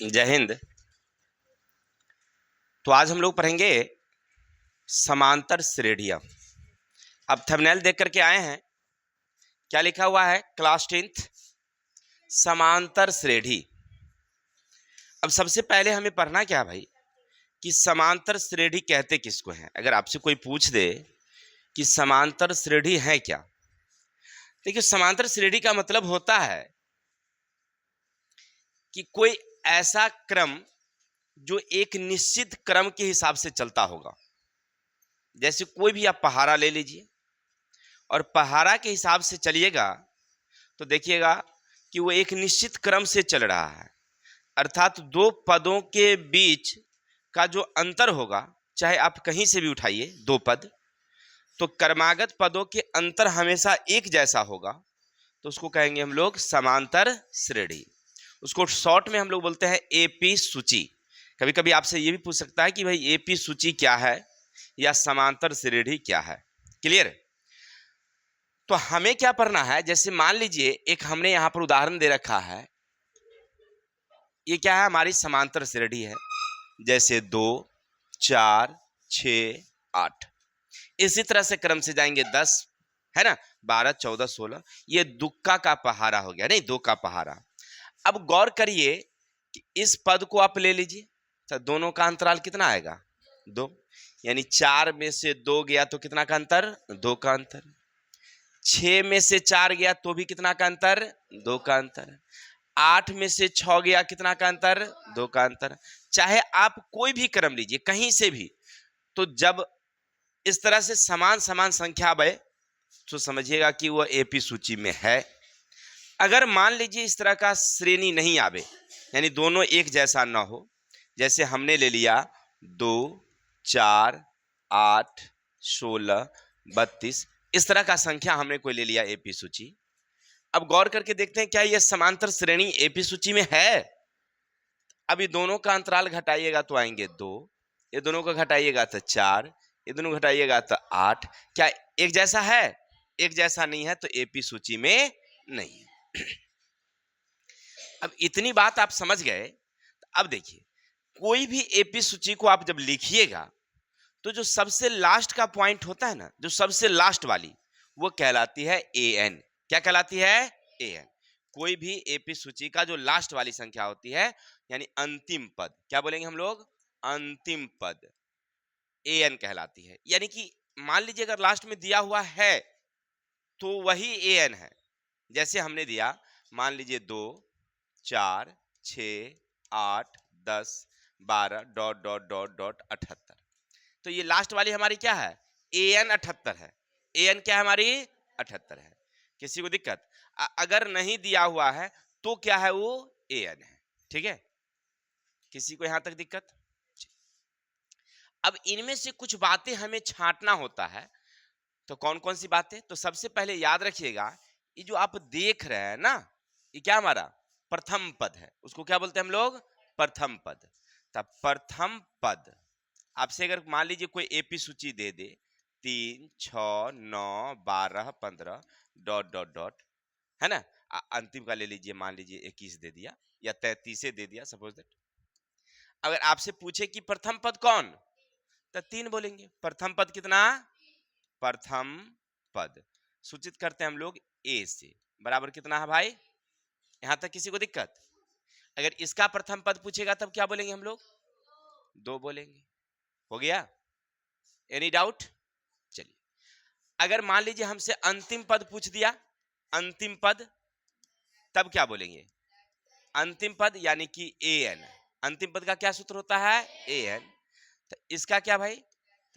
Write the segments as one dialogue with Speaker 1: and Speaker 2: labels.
Speaker 1: जय हिंद। तो आज हम लोग पढ़ेंगे समांतर श्रेणियां। अब थंबनेल देख करके आए हैं, क्या लिखा हुआ है? क्लास 10th समांतर श्रेणी। अब सबसे पहले हमें पढ़ना क्या है भाई कि समांतर श्रेणी कहते किसको हैं। अगर आपसे कोई पूछ दे कि समांतर श्रेणी है क्या, देखिए समांतर श्रेणी का मतलब होता है कि कोई ऐसा क्रम जो एक निश्चित क्रम के हिसाब से चलता होगा। जैसे कोई भी आप पहाड़ा ले लीजिए और पहाड़ा के हिसाब से चलिएगा तो देखिएगा कि वो एक निश्चित क्रम से चल रहा है, अर्थात दो पदों के बीच का जो अंतर होगा, चाहे आप कहीं से भी उठाइए दो पद, तो क्रमागत पदों के अंतर हमेशा एक जैसा होगा, तो उसको कहेंगे हम लोग समांतर श्रेणी। उसको शॉर्ट में हम लोग बोलते हैं एपी सूची। कभी कभी आपसे ये भी पूछ सकता है कि भाई एपी सूची क्या है या समांतर श्रेणी क्या है। क्लियर? तो हमें क्या पढ़ना है, जैसे मान लीजिए एक हमने यहां पर उदाहरण दे रखा है, ये क्या है? हमारी समांतर श्रेणी है। जैसे 2, 4, 6, 8, इसी तरह से क्रम से जाएंगे 10, है ना, 12, 14, 16। ये दुक्का का पहाड़ा हो गया, नहीं दो का पहाड़ा। अब गौर करिए कि इस पद को आप ले लीजिए तो दोनों का अंतराल कितना आएगा? 2, यानी 4 में से 2 गया तो कितना का अंतर? 2 का अंतर। 6 में से 4 गया तो भी कितना का अंतर? 2 का अंतर। 8 में से 6 गया, कितना का अंतर? 2 का अंतर। चाहे आप कोई भी क्रम लीजिए कहीं से भी, तो जब इस तरह से समान समान संख्या आवे तो समझिएगा कि वह एपी सूची में है। अगर मान लीजिए इस तरह का श्रेणी नहीं आवे, यानी दोनों एक जैसा ना हो, जैसे हमने ले लिया 2, 4, 8, 16, 32, इस तरह का संख्या हमने कोई ले लिया एपी सूची। अब गौर करके देखते हैं क्या यह समांतर श्रेणी एपी सूची में है? अभी दोनों का अंतराल घटाइएगा तो आएंगे 2, ये दोनों का घटाइएगा तो 4, ये दोनों घटाइएगा तो 8। क्या एक जैसा है? एक जैसा नहीं है, तो एपी सूची में नहीं है। अब इतनी बात आप समझ गए। अब देखिए, कोई भी एपी सूची को आप जब लिखिएगा तो जो सबसे लास्ट का पॉइंट होता है ना, जो सबसे लास्ट वाली, वो कहलाती है एन। क्या कहलाती है? एन। कोई भी एपी सूची का जो लास्ट वाली संख्या होती है, यानी अंतिम पद, क्या बोलेंगे हम लोग? अंतिम पद एन कहलाती है। यानी कि मान लीजिए अगर लास्ट में दिया हुआ है तो वही एन है। जैसे हमने दिया, मान लीजिए 2, 4, 6, 8, 10, 12 डॉट डॉट डॉट डॉट 78, तो ये लास्ट वाली हमारी क्या है? एन 78 है। एन क्या है हमारी? 78 है। किसी को दिक्कत? अगर नहीं दिया हुआ है तो क्या है? वो एन है। ठीक है, किसी को यहां तक दिक्कत? अब इनमें से कुछ बातें हमें छांटना होता है, तो कौन कौन सी बातें? तो सबसे पहले याद रखिएगा, ये जो आप देख रहे हैं ना, ये क्या हमारा प्रथम पद है। उसको क्या बोलते हैं हम लोग? प्रथम पद। तब प्रथम पद आपसे अगर मान लीजिए कोई एपी सूची दे दे 3, 6, 9, 12, 15 डॉट डॉट डॉट, है ना, अंतिम का ले लीजिए, मान लीजिए 21 दे दिया या 33 दे दिया, सपोज दैट। अगर आपसे पूछे कि प्रथम पद कौन, तो 3 बोलेंगे। प्रथम पद कितना? प्रथम पद सूचित करते हैं हम लोग ए से, बराबर कितना है भाई? यहां तक किसी को दिक्कत? अगर इसका प्रथम पद पूछेगा तब क्या बोलेंगे हम लोग? 2 बोलेंगे। हो गया? Any doubt? चलिए, अगर मान लीजिए हमसे अंतिम पद पूछ दिया, अंतिम पद, तब क्या बोलेंगे? अंतिम पद यानी कि एन। अंतिम पद का क्या सूत्र होता है? एन। तो इसका क्या भाई?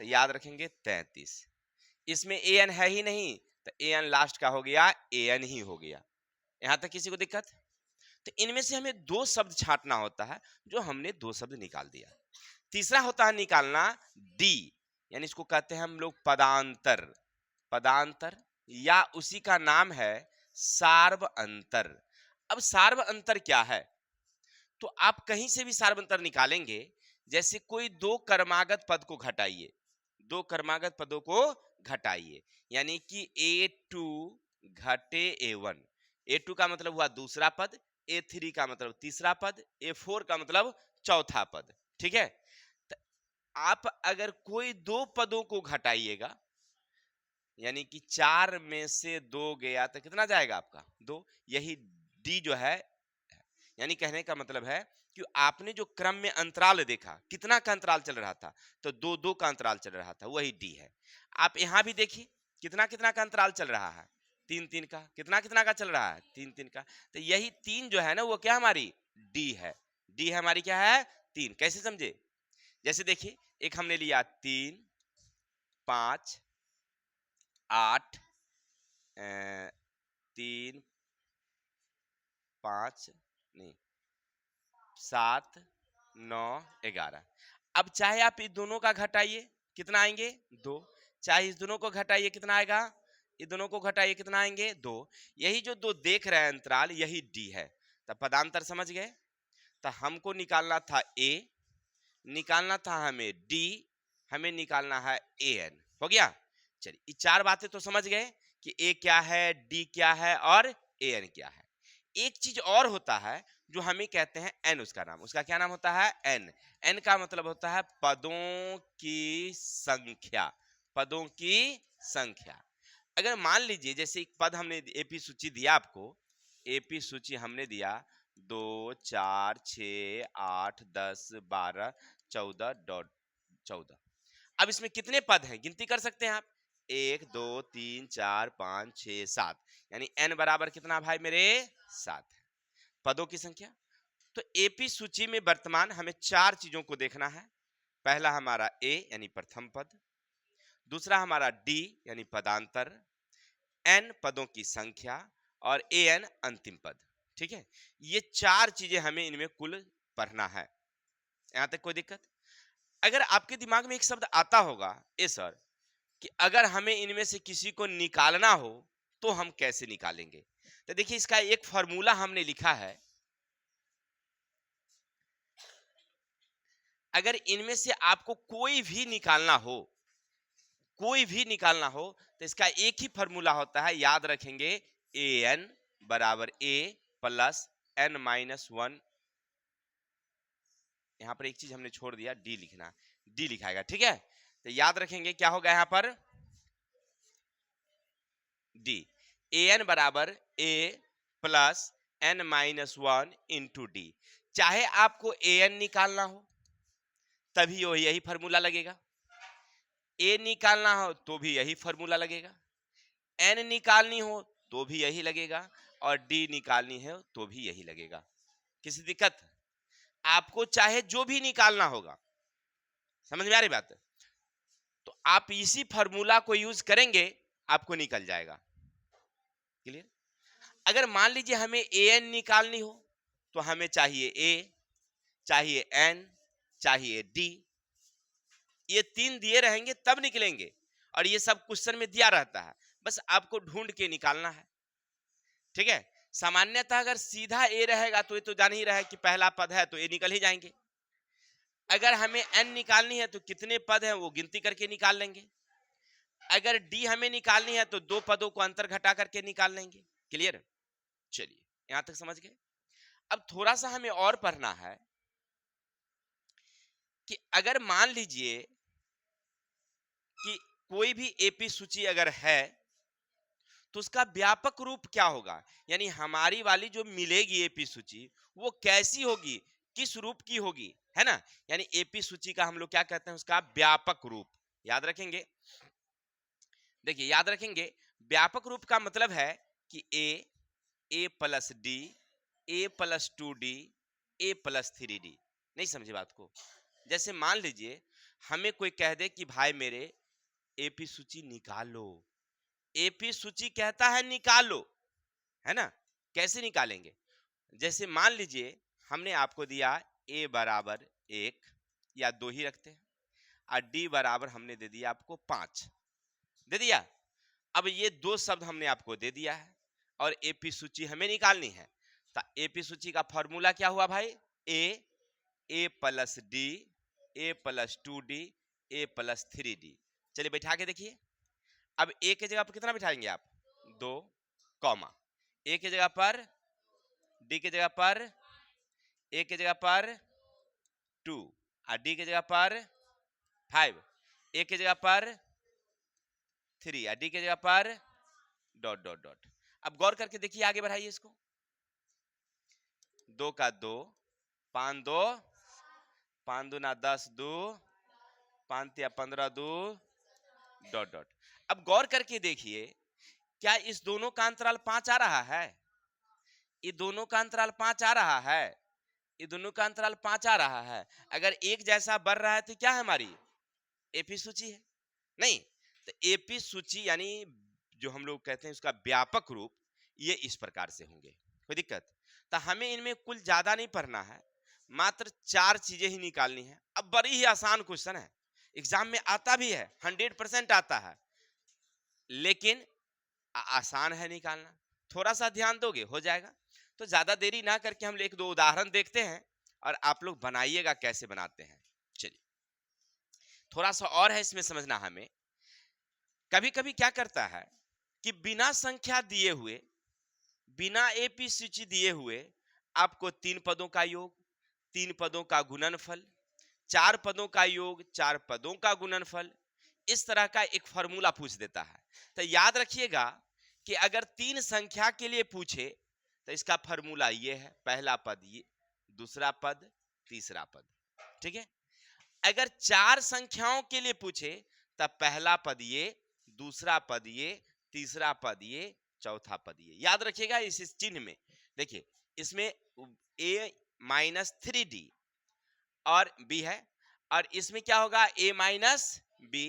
Speaker 1: तो याद रखेंगे 33। इसमें एन है ही नहीं, तो एन लास्ट का हो गया, एन ही हो गया। यहां तक किसी को दिक्कत? तो इनमें से हमें 2 शब्द छांटना होता है, जो हमने 2 शब्द निकाल दिया। तीसरा होता है निकालना डी, यानी इसको कहते हैं हम लोग पदांतर। पदांतर या उसी का नाम है सार्व अंतर। अब सार्व अंतर क्या है? तो आप कहीं से भी सार्व अंतर निकालेंगे। जैसे कोई 2 कर्मागत पद को घटाइए, 2 कर्मागत पदों को घटाइए, यानी कि A2 घटे A1। A2 का मतलब हुआ दूसरा पद, A3 का मतलब तीसरा पद, A4 का मतलब चौथा पद। ठीक है, तो आप अगर कोई दो पदों को घटाइएगा, यानी कि 4 में से 2 गया तो कितना जाएगा आपका? 2। यही डी जो है, यानी कहने का मतलब है कि आपने जो क्रम में अंतराल देखा, कितना का अंतराल चल रहा था? तो 2-2 का अंतराल चल रहा था, वही डी है। आप यहां भी देखिए कितना-कितना का अंतराल चल रहा है? 3-3 का। कितना-कितना का चल रहा है? 3-3 का। तो यही 3 जो है ना, वो क्या हमारी डी है। डी है हमारी क्या है? 3। कैसे समझे? जैसे देखिए, एक हमने लिया 3, 5, 8, 3, 5 नहीं, 7, 9, 11। अब चाहे आप इस दोनों का घटाइए, कितना आएंगे? 2। चाहे इस दोनों को घटाइए, कितना आएगा? इस दोनों को घटाइए, कितना आएंगे? 2। यही जो 2 देख रहे हैं अंतराल, यही डी है। तब पदांतर समझ गए? तो हमको निकालना था ए, निकालना था हमें डी, हमें निकालना है ए एन। हो गया? चलिए, ये 4 बातें तो समझ गए कि ए क्या है, डी क्या है और ए एन क्या है। एक चीज और होता है जो हमें कहते हैं एन, उसका नाम, उसका क्या नाम होता है? एन। एन का मतलब होता है पदों की संख्या। पदों की संख्या। अगर मान लीजिए जैसे एक पद हमने एपी सूची दिया आपको, एपी सूची हमने दिया 2, 4, 6, 8, 10, 12, 14। अब इसमें कितने पद हैं गिनती कर सकते हैं आप? 1, 2, 3, 4, 5, 6, 7, यानी n बराबर कितना भाई मेरे? 7 है पदों की संख्या। तो एपी सूची में वर्तमान हमें 4 चीजों को देखना है। पहला हमारा ए यानी प्रथम पद, दूसरा हमारा डी यानी पदांतर, एन पदों की संख्या और ए एन अंतिम पद। ठीक है, ये 4 चीजें हमें इनमें कुल पढ़ना है। यहां तक कोई दिक्कत? अगर आपके दिमाग में एक शब्द आता होगा, ए सर, कि अगर हमें इनमें से किसी को निकालना हो तो हम कैसे निकालेंगे? तो देखिए, इसका एक फॉर्मूला हमने लिखा है। अगर इनमें से आपको कोई भी निकालना हो, कोई भी निकालना हो, तो इसका एक ही फॉर्मूला होता है, याद रखेंगे, ए एन बराबर ए प्लस एन माइनस 1। यहां पर एक चीज हमने छोड़ दिया, डी लिखना, डी लिखाएगा। ठीक है, तो याद रखेंगे क्या होगा यहां पर? डी। ए एन बराबर A plus N minus 1 into D. चाहे आपको ए एन निकालना हो तभी वो यही फॉर्मूला लगेगा, ए निकालना हो तो भी यही फॉर्मूला लगेगा, एन निकालनी हो तो भी यही लगेगा, और डी निकालनी है तो भी यही लगेगा। किसी दिक्कत? आपको चाहे जो भी निकालना होगा, समझ में आ रही बात? तो आप इसी फॉर्मूला को यूज करेंगे, आपको निकल जाएगा। क्लियर? अगर मान लीजिए हमें ए एन निकालनी हो तो हमें चाहिए ए, चाहिए एन, चाहिए डी। ये 3 दिए रहेंगे तब निकलेंगे, और ये सब क्वेश्चन में दिया रहता है, बस आपको ढूंढ के निकालना है। ठीक है, सामान्यतः अगर सीधा ए रहेगा तो ये तो जान ही रहा है कि पहला पद है तो ए निकल ही जाएंगे। अगर हमें एन निकालनी है तो कितने पद हैं वो गिनती करके निकाल लेंगे। अगर डी हमें निकालनी है तो 2 पदों को अंतर घटा करके निकाल लेंगे। क्लियर? चलिए, यहां तक समझ गए। अब थोड़ा सा हमें और पढ़ना है कि अगर मान लीजिए कि कोई भी एपी सूची अगर है तो उसका व्यापक रूप क्या होगा, यानी हमारी वाली जो मिलेगी एपी सूची वो कैसी होगी, किस रूप की होगी, है ना? यानी एपी सूची का हम लोग क्या कहते हैं? उसका व्यापक रूप। याद रखेंगे, देखिए याद रखेंगे, व्यापक रूप का मतलब है कि ए प्लस डी, ए प्लस 2D, ए प्लस 3D। नहीं समझे बात को? जैसे मान लीजिए हमें कोई कह दे कि भाई मेरे एपी सूची निकालो, एपी सूची कहता है निकालो, है ना? कैसे निकालेंगे? जैसे मान लीजिए हमने आपको दिया ए बराबर 1 या 2 ही रखते हैं, और डी बराबर हमने दे दिया आपको 5, दे दिया। अब ये 2 शब्द हमने आपको दे दिया है और एपी सूची हमें निकालनी है। तो एपी सूची का फॉर्मूला क्या हुआ भाई? ए प्लस डी, ए प्लस 2D, ए प्लस 3D। चलिए बैठा के देखिए। अब ए की जगह पर कितना बिठाएंगे आप? 2, कॉमा, ए की जगह पर डी की जगह पर ए की जगह पर 2 और डी की जगह पर 5, ए की जगह पर 3 और डी की जगह पर डॉट डॉट डॉट। अब गौर करके देखिए, आगे बढ़ाइए इसको। 2 का 2, 5 2, 5 दूना 10, 2 5 तिया 15, 2 डॉट डॉट। अब गौर करके देखिए, क्या इस दोनों का अंतराल 5 आ रहा है? ये दोनों का अंतराल 5 आ रहा है? ये दोनों का अंतराल 5 आ रहा है। अगर एक जैसा बढ़ रहा है तो क्या है हमारी एपी सूची है? नहीं, तो एपी सूची यानी जो हम लोग कहते हैं उसका व्यापक रूप ये इस प्रकार से होंगे। कोई दिक्कत? तो हमें इनमें कुल ज्यादा नहीं पढ़ना है, मात्र 4 चीजें ही निकालनी है। अब बड़ी ही आसान क्वेश्चन है, एग्जाम में आता भी है, 100% आता है, लेकिन आसान है निकालना। थोड़ा सा ध्यान दोगे हो जाएगा। तो ज्यादा देरी ना करके हम एक दो उदाहरण देखते हैं और आप लोग बनाइएगा कैसे बनाते हैं। चलिए, थोड़ा सा और है इसमें समझना हमें। कभी कभी क्या करता है कि बिना संख्या दिए हुए, बिना एपी सूची दिए हुए आपको 3 पदों का योग, 3 पदों का गुणनफल, 4 पदों का योग, 4 पदों का गुणनफल, इस तरह का एक फॉर्मूला पूछ देता है। तो याद रखिएगा कि अगर 3 संख्या के लिए पूछे तो इसका फॉर्मूला ये है, पहला पद ये, दूसरा पद, तीसरा पद। ठीक है? अगर 4 संख्याओं के लिए पूछे तब पहला पद ये, दूसरा पद ये, तीसरा पद ये, चौथा पद ये। याद रखिएगा इस चिन्ह में। देखिए, इसमें a माइनस 3d और b है, और इसमें क्या होगा a minus b,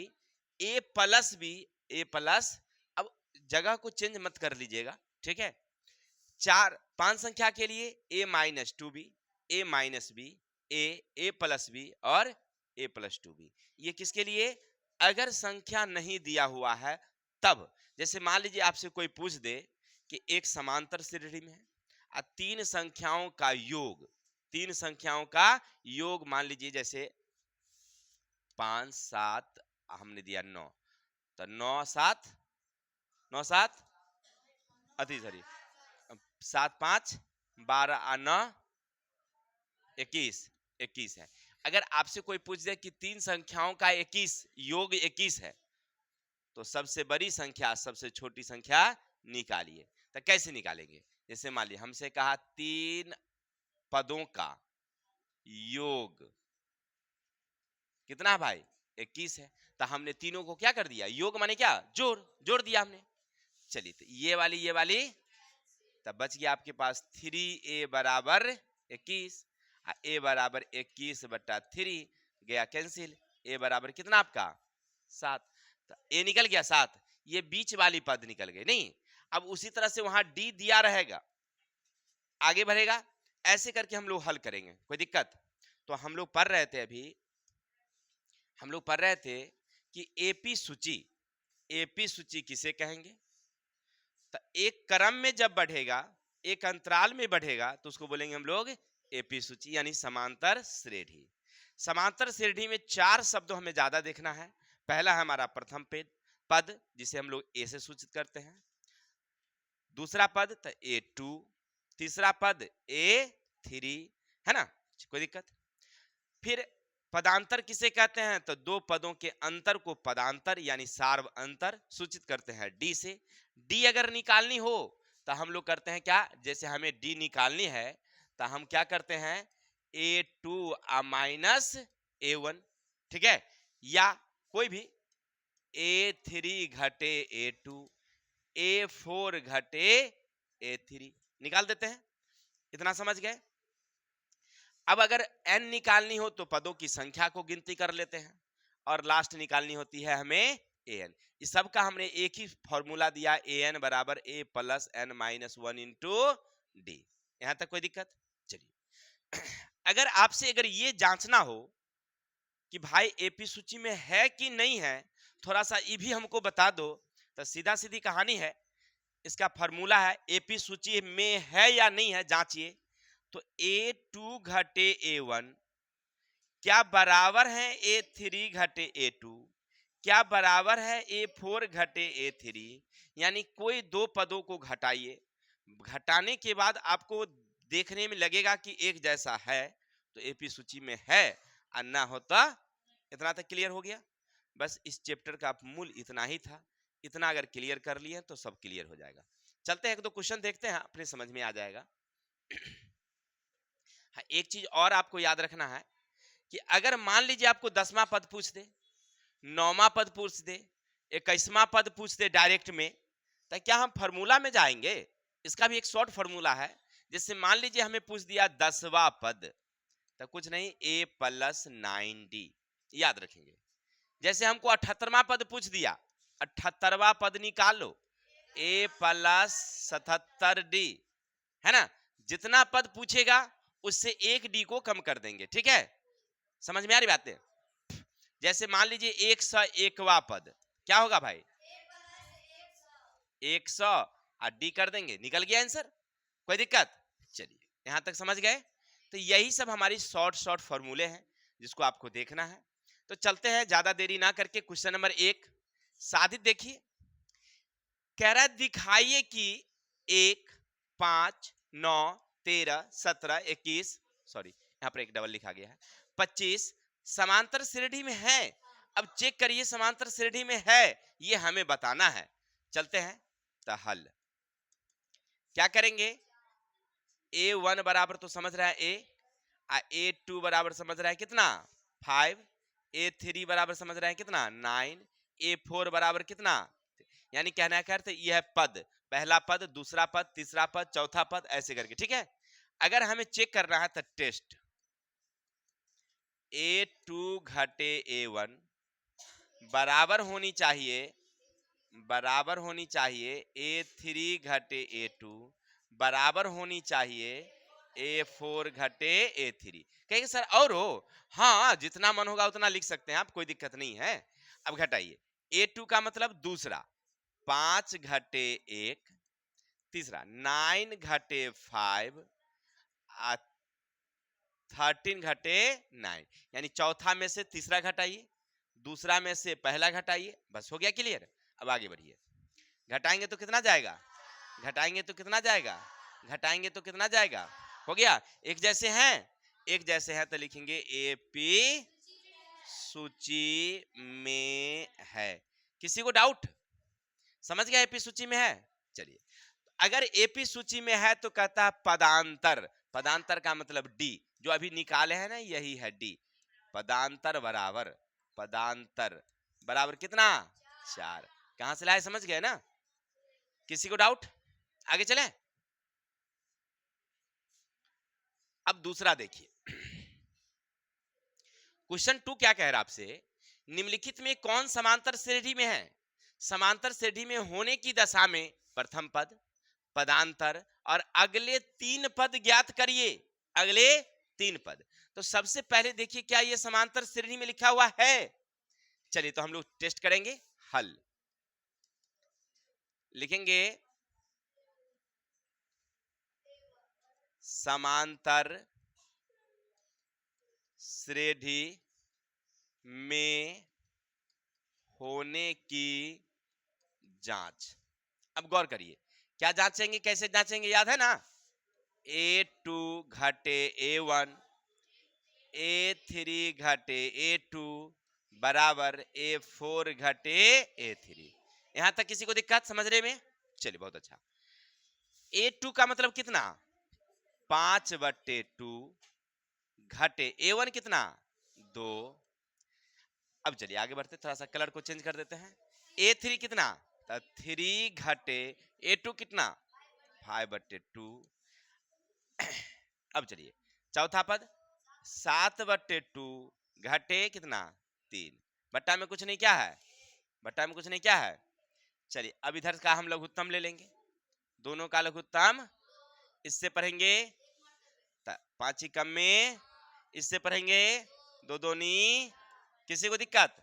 Speaker 1: a plus b, a plus. अब जगह को चेंज मत कर लीजिएगा, ठीक है? 5 संख्या के लिए a minus 2b, a minus b, a plus b और a प्लस 2b। ये किसके लिए? अगर संख्या नहीं दिया हुआ है तब। जैसे मान लीजिए आपसे कोई पूछ दे कि एक समांतर श्रेणी में है और 3 संख्याओं का योग, 3 संख्याओं का योग मान लीजिए जैसे 5 7 हमने दिया 9, तो 9 7 9 7 अति सॉरी 7 5 12 और 9 21, 21 है। अगर आपसे कोई पूछ दे कि 3 संख्याओं का 21 योग 21 है, तो सबसे बड़ी संख्या सबसे छोटी संख्या निकालिए। तो कैसे निकालेंगे? जैसे मान लीजिए हमसे कहा 3 पदों का योग कितना भाई? 21 है। तो हमने तीनों को क्या कर दिया? योग माने क्या? जोड़ दिया हमने। चलिए, तो ये वाली तब बच गया आपके पास 3a बराबर 21, a बराबर 21 बट्टा 3 गया कैंसिल। a बराबर कितना आपका? 7। तो a निकल गया 7, ये बीच वाली पद निकल गई। नहीं, अब उसी तरह से वहां d दिया रहेगा, आगे बढ़ेगा, ऐसे करके हम लोग हल करेंगे। कोई दिक्कत? तो हम लोग पढ़ रहे थे अभी, हम लोग पढ़ रहे थे कि एपी सूची किसे कहेंगे? तो एक क्रम में जब बढ़ेगा, एक अंतराल में बढ़ेगा, तो उसको बोलेंगे हम लोग एपी सूची, यानी समांतर श्रेणी। समांतर श्रेणी में 4 शब्द हमें ज्यादा देखना है। पहला है हमारा प्रथम पद, जिसे हम लोग ए से सूचित करते हैं। दूसरा पद तो A2, तीसरा पद A3, है ना? कोई दिक्कत? फिर पदांतर किसे कहते हैं? तो 2 पदों के अंतर को पदांतर यानी सार्व अंतर सूचित करते हैं डी से। डी अगर निकालनी हो तो हम लोग करते हैं क्या? जैसे हमें डी निकालनी है तो हम क्या करते हैं? A2 माइनस A1, ठीक है? या कोई भी A3 घटे A2, A4 घटे A3 निकाल देते हैं। इतना समझ गए? अब अगर n निकालनी हो तो पदों की संख्या को गिनती कर लेते हैं, और लास्ट निकालनी होती है हमें an। इस सब का हमने एक ही फॉर्मूला दिया, an बराबर a plus n minus 1 into D. यहां तक कोई दिक्कत? चलिए, अगर आपसे ये जांचना हो कि भाई एपी सूची में है कि नहीं है, थोड़ा सा ये भी हमको बता दो, तो सीधा सीधी कहानी है, इसका फॉर्मूला है एपी सूची में है या नहीं है जांचिए। तो A2 घटे A1 क्या बराबर है A3 घटे A2? क्या बराबर है A4 घटे A3? यानी कोई 2 पदों को घटाइए, घटाने के बाद आपको देखने में लगेगा कि एक जैसा है तो एपी सूची में है, और ना होता। इतना तक क्लियर हो गया। बस इस चैप्टर का मूल इतना ही था। इतना अगर क्लियर कर लिए तो सब क्लियर हो जाएगा। चलते हैं एक दो क्वेश्चन देखते हैं, अपने समझ में आ जाएगा। हाँ, एक चीज और आपको याद रखना है कि अगर मान लीजिए आपको 10वां पद पूछ दे, 9वां पद पूछ दे, 21वां पद पूछ दे डायरेक्ट में, तो क्या हम फार्मूला में जाएंगे? इसका भी एक शॉर्ट फार्मूला है। जैसे मान लीजिए हमें पूछ दिया 10वां पद, तो कुछ नहीं, a+9d, याद रखेंगे। जैसे हमको 78वां पद पूछ दिया, 78वां पद निकालो, a+77d, है ना। जितना पद पूछेगा उससे एक डी को कम कर देंगे, ठीक है। समझ में आ रही बात है? जैसे मान लीजिए 101वां पद, क्या होगा भाई? 100 और डी कर देंगे, निकल गया आंसर। कोई दिक्कत? चलिए, यहां तक समझ गए। तो यही सब हमारी शॉर्ट शॉर्ट फॉर्मूले हैं जिसको आपको देखना है। तो चलते हैं ज्यादा देरी ना करके क्वेश्चन नंबर 1। सादित देखिए, कह रहा है दिखाइए कि 1, 5, 9, 13, 17, 21, सॉरी यहां पर एक डबल लिखा गया है, 25 समांतर श्रेणी में है। अब चेक करिए समांतर श्रेणी में है, ये हमें बताना है। चलते हैं तो हल क्या करेंगे? A1 बराबर तो समझ रहा है A2 बराबर समझ रहा है कितना? 5, A3 बराबर समझ रहा है कितना? 9, A4 बराबर कितना? यानी कहना का अर्थ यह पद, पहला पद, दूसरा पद, तीसरा पद, चौथा पद, ऐसे करके, ठीक है। अगर हमें चेक करना है तो टेस्ट A2 घटे A1 बराबर होनी चाहिए, बराबर होनी चाहिए A3 घटे A2 बराबर होनी चाहिए A4 घटे A3। कहेंगे सर और हो? हाँ, जितना मन होगा उतना लिख सकते हैं आप, कोई दिक्कत नहीं है। अब घटाइए, A2 का मतलब दूसरा, 5 घटे 1, तीसरा 9 घटे 5, 13 घटे 9, यानी चौथा में से तीसरा घटाइए, दूसरा में से पहला घटाइए, बस हो गया क्लियर। अब आगे बढ़िए, घटाएंगे तो कितना जाएगा? घटाएंगे तो कितना जाएगा? घटाएंगे तो कितना जाएगा? हो गया। एक जैसे हैं, एक जैसे हैं तो लिखेंगे एपी सूची में है। किसी को डाउट? समझ गया एपी सूची में है? चलिए, अगर एपी सूची में है तो कहता है पदांतर, पदांतर का मतलब डी, जो अभी निकाले हैं ना यही है डी। पदांतर बराबर, पदांतर बराबर कितना? 4। कहां से लाए समझ गए ना? किसी को डाउट? आगे चले। अब दूसरा देखिए, क्वेश्चन 2 क्या कह रहा है आपसे? निम्नलिखित में कौन समांतर श्रेणी में है? समांतर श्रेणी में होने की दशा में प्रथम पद, पदांतर और अगले 3 पद ज्ञात करिए। अगले 3 पद। तो सबसे पहले देखिए क्या ये समांतर श्रेणी में लिखा हुआ है? चलिए तो हम लोग टेस्ट करेंगे। हल लिखेंगे, समांतर श्रेणी में होने की जांच। अब गौर करिए, क्या जांचेंगे, कैसे जांचेंगे? याद है ना? A2 घटे A1, A3 घटे A2 बराबर A4 घटे A3। यहां तक किसी को दिक्कत समझने में? चलिए बहुत अच्छा। A2 का मतलब कितना? 5/2 घटे A1 कितना? 2। अब चलिए आगे बढ़ते, थोड़ा सा कलर को चेंज कर देते हैं। A3 कितना? 3 घटे A2 कितना? 5/2। अब चलिए चौथा पद, 7/2 घटे कितना? 3। बट्टा में कुछ नहीं, क्या है? बट्टा में कुछ नहीं, क्या है? चलिए अब इधर का हम लघुत्तम ले लेंगे, दोनों का लघुत्तम। इससे पढ़ेंगे 5 कम में, इससे पढ़ेंगे 2 दूनी। किसी को दिक्कत?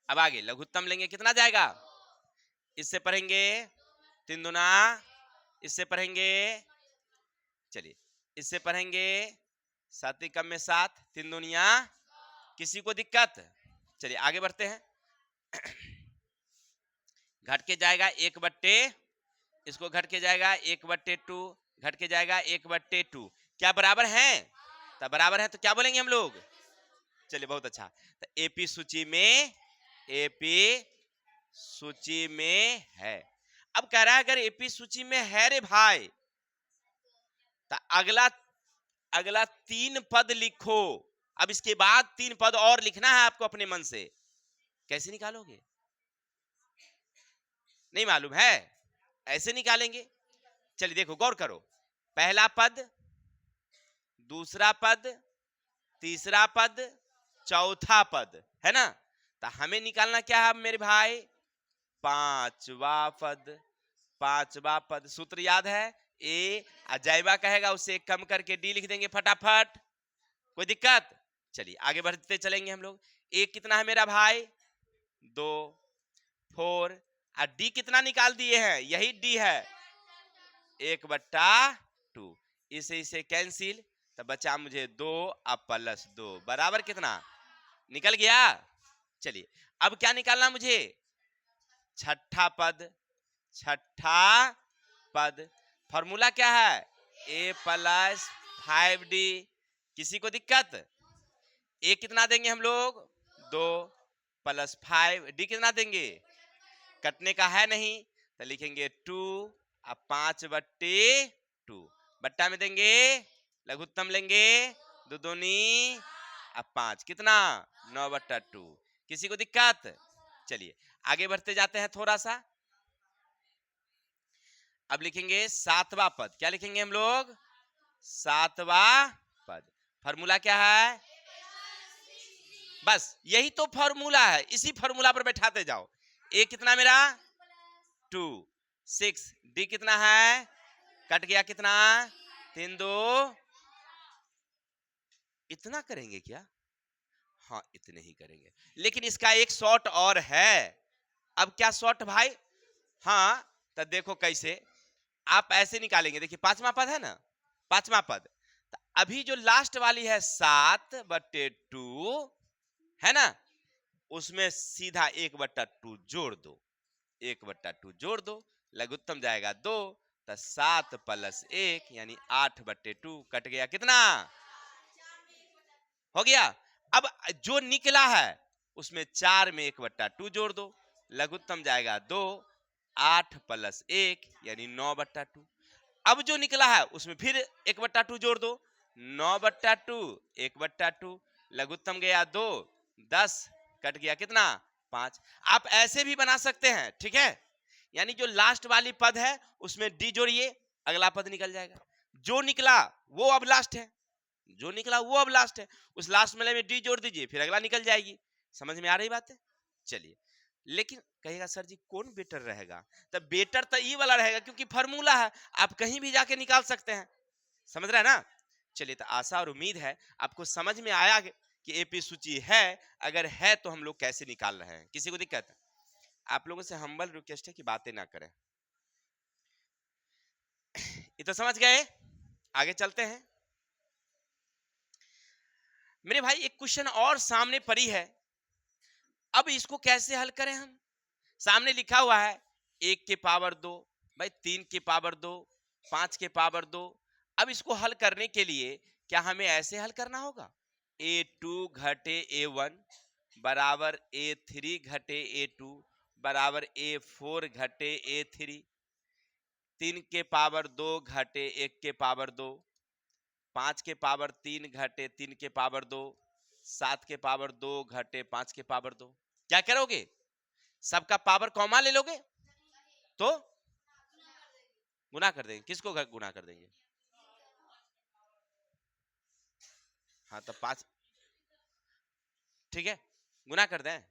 Speaker 1: अब आगे लघुत्तम लेंगे, कितना जाएगा? इससे पढ़ेंगे 3 दूना, इससे पढ़ेंगे, चलिए इससे पढ़ेंगे 7 कम में 7, 3 दूनिया। किसी को दिक्कत? चलिए आगे बढ़ते हैं। घट के जाएगा 1/, इसको घट के जाएगा 1/2, घट के जाएगा 1/2। क्या बराबर है? तो बराबर है तो क्या बोलेंगे हम लोग? चलिए बहुत अच्छा। तो एपी सूची में, एपी सूची में है। अब कह रहा है अगर एपी सूची में है रे भाई, तो अगला अगला 3 पद लिखो। अब इसके बाद 3 पद और लिखना है आपको अपने मन से। कैसे निकालोगे? नहीं मालूम है? ऐसे निकालेंगे। चलिए देखो, गौर करो। पहला पद, दूसरा पद, तीसरा पद, चौथा पद, है ना? तो हमें निकालना क्या है मेरे भाई? पांचवा पद। पांचवा पद सूत्र याद है? ए अजैबा कहेगा उससे एक कम करके डी लिख देंगे फटाफट। कोई दिक्कत? चलिए आगे बढ़ते चलेंगे हम लोग। ए कितना है मेरा भाई? 2, 4। और डी कितना निकाल दिए हैं? यही डी है, 1/2। इसे कैंसिल, तो बचा मुझे 2 अब +2 बराबर कितना? निकल गया। चलिए अब क्या निकालना मुझे? छठा पद। छठा पद फॉर्मूला क्या है? a+5d। किसी को दिक्कत? ए कितना देंगे हम लोग? 2 + 5, डी कितना देंगे? कटने का है नहीं, तो लिखेंगे 2 अब 5/2। बट्टा में देंगे, लघुत्तम लेंगे, 2 दूनी अब 5, कितना? 9/2। किसी को दिक्कत? चलिए आगे बढ़ते जाते हैं थोड़ा सा। अब लिखेंगे 7वां पद। क्या लिखेंगे हम लोग? 7वां पद। फॉर्मूला क्या है? बस यही तो फॉर्मूला है, इसी फॉर्मूला पर बैठाते जाओ। ए कितना मेरा? 2, 6। डी कितना है? कट गया कितना? 3 2। इतना करेंगे क्या? हाँ इतने ही करेंगे, लेकिन इसका एक शॉर्ट और है। अब क्या शॉर्ट भाई? हाँ तो देखो कैसे आप ऐसे निकालेंगे। देखिए 5वां पद है ना, 5वां पद। तो अभी जो लास्ट वाली है 7/2 है ना, उसमें सीधा 1/2 जोड़ दो। 1/2 जोड़ दो, लघुत्तम जाएगा 2, तो 7 + 1 यानी 8/2। कट गया कितना? हो गया। अब जो निकला है उसमें 4 में 1/2 जोड़ दो, लघुत्तम जाएगा 2, 8 + 1 यानी 9/2। अब जो निकला है उसमें फिर 1/2 जोड़ दो, 9/2 1/2, लघुत्तम गया 2, 10, कट गया कितना? 5। आप ऐसे भी बना सकते हैं, ठीक है? यानी जो लास्ट वाली पद है उसमें डी जोड़िए, अगला पद निकल जाएगा। जो निकला वो अब लास्ट है, जो निकला वो अब लास्ट है, उस लास्ट वाले में डी जोड़ दीजिए, फिर अगला निकल जाएगी। समझ में आ रही बात है? चलिए, लेकिन कहेगा सर जी कौन बेटर रहेगा? तब बेटर तो ई वाला रहेगा क्योंकि फॉर्मूला है, आप कहीं भी जाके निकाल सकते हैं। समझ रहे हैं ना? चलिए, तो आशा और उम्मीद है आपको समझ में आया कि एपी सूची है। अगर है तो हम लोग कैसे निकाल रहे हैं। किसी को दिक्कत है? आप लोगों से हम्बल रिक्वेस्ट है कि बातें ना करें। ये तो समझ गए। आगे चलते हैं मेरे भाई। एक क्वेश्चन और सामने पड़ी है, अब इसको कैसे हल करें हम? सामने लिखा हुआ है 1 के पावर 2, भाई 3 के पावर 2, 5 के पावर 2। अब इसको हल करने के लिए क्या हमें ऐसे हल करना होगा? a2 घटे a1 बराबर a3 घटे a2 बराबर a4 घटे a3। 3 के पावर 2 घटे 1 के पावर 2, 5 के पावर 3 घटे 3 के पावर 2, 7 के पावर 2 घटे 5 के पावर 2। क्या करोगे? सबका पावर कॉमा ले लोगे तो गुना कर देंगे। किसको गुना कर देंगे? हाँ तो 5, ठीक है, गुना कर दें।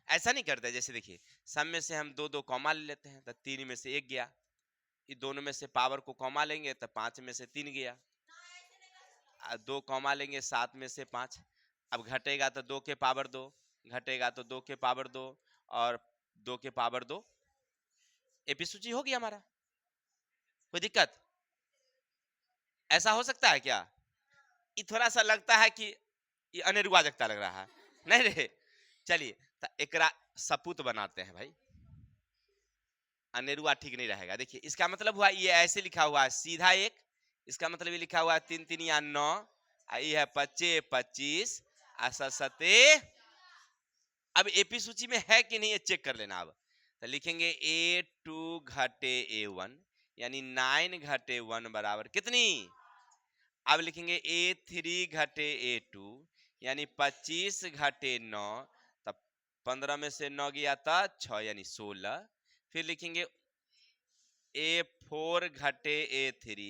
Speaker 1: ऐसा नहीं करते, जैसे देखिए सब में से हम 2 2 कॉमा ले लेते हैं, तो 3 में से 1 गया। ये दोनों में से पावर को कॉमा लेंगे तो 5 में से 3 गया। 2 कॉमा लेंगे 7 में से 5। अब घटेगा तो 2 के पावर 2, घटेगा तो 2 के पावर 2 और 2 के पावर 2। एपी सूची हो गया हमारा। कोई दिक्कत? ऐसा हो सकता है क्या? ये थोड़ा सा लगता है कि ये अनेरुआ जगता लग रहा है, नहीं रे? चलिए तो एकरा सपूत बनाते हैं भाई। अनेरुआ ठीक नहीं रहेगा। देखिए इसका मतलब हुआ ये ऐसे लिखा हुआ है सीधा एक, इसका मतलब ये लिखा हुआ है 3 3 या 9, ये है 25 25 सते। अब एपी सूची में है कि नहीं ये चेक कर लेना। अब तो लिखेंगे A2 घटे A1 यानी 9 घटे 1 बराबर कितनी। अब लिखेंगे A3 घटे A2 यानी 25 घटे 9, तब 15 में से 9 गया था 6 यानी 16। फिर लिखेंगे A4 घटे A3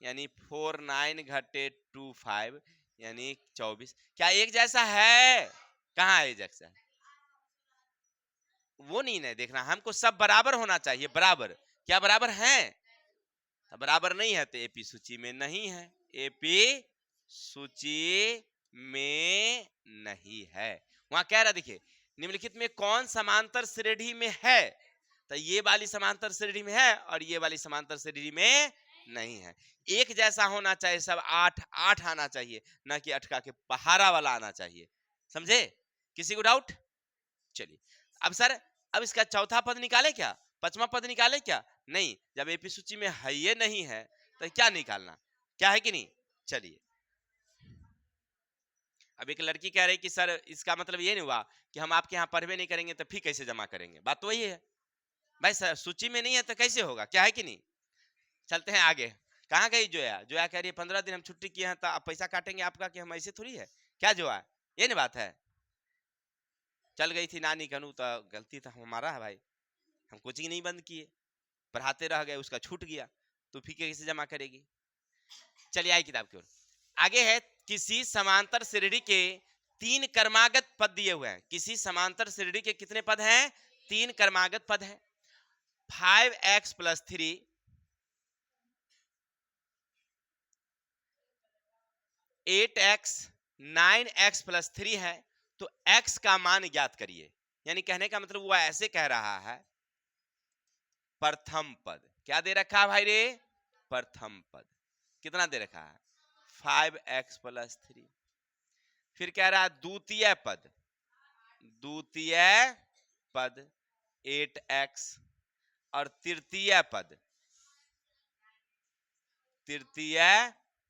Speaker 1: यानी 4 9 घटे 2 5 यानी 24। क्या एक जैसा है? कहाँ है एक जैसा? वो नहीं देखना, हमको सब बराबर होना चाहिए। बराबर क्या बराबर है? तो बराबर नहीं है तो एपी सूची में नहीं है, एपी सूची में नहीं है। वहां कह रहा देखिए निम्नलिखित में कौन समांतर श्रेणी में है, तो ये वाली समांतर श्रेणी में है और ये वाली समांतर श्रेणी में नहीं है। एक जैसा होना चाहिए, सब 8 8 आना चाहिए, ना कि अटका के पहाड़ा वाला आना चाहिए। समझे? किसी को डाउट? चलिए अब सर, अब इसका चौथा पद निकाले क्या, पांचवा पद निकाले क्या? नहीं, जब एपी सूची में है ये नहीं है तो क्या निकालना, क्या है कि नहीं। चलिए अब एक लड़की कह रही कि सर इसका मतलब ये नहीं हुआ कि हम आपके यहाँ पढ़वे नहीं करेंगे तो फी कैसे जमा करेंगे। बात तो वही है भाई, सर सूची में नहीं है तो कैसे होगा, क्या है कि नहीं। चलते हैं आगे। कहाँ गई जोया? जोया कह रही है 15 दिन हम छुट्टी किए हैं तो आप पैसा काटेंगे आपका, कि हम ऐसे थोड़ी है क्या जोया, ये नहीं बात है। चल गई थी नानी कनू तो गलती था हमारा है भाई, हम कोचिंग नहीं बंद किए, पढ़ाते रह गए, उसका छूट गया तो फी कैसे जमा करेगी। चलिए आई किताब की ओर। आगे है किसी समांतर श्रेणी के 3 क्रमागत पद दिए हुए हैं। किसी समांतर श्रेणी के कितने पद हैं? 3 क्रमागत पद हैं। 5x plus 3 8x 9x plus 3 है, तो x का मान ज्ञात करिए। यानी कहने का मतलब वो ऐसे कह रहा है प्रथम पद क्या दे रखा है भाई रे? प्रथम पद कितना दे रखा है? 5x plus 3। फिर कह रहा है द्वितीय पद, द्वितीय पद 8x, और तृतीय पद, तृतीय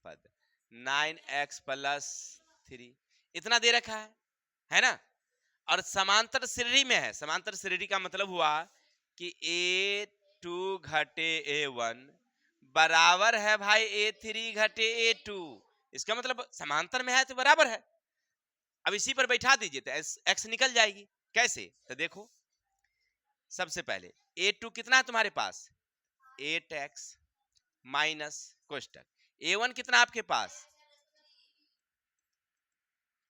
Speaker 1: पद 9x प्लस 3। इतना दे रखा है ना। और समांतर श्रेणी में है, समांतर श्रेणी का मतलब हुआ कि A2 घटे A1 बराबर है भाई A3 घटे A2। इसका मतलब समांतर में है तो बराबर है। अब इसी पर बैठा दीजिए तो x निकल जाएगी। कैसे? तो देखो सबसे पहले A2 कितना है तुम्हारे पास? 8x minus कोष्टक। A1 कितना आपके पास?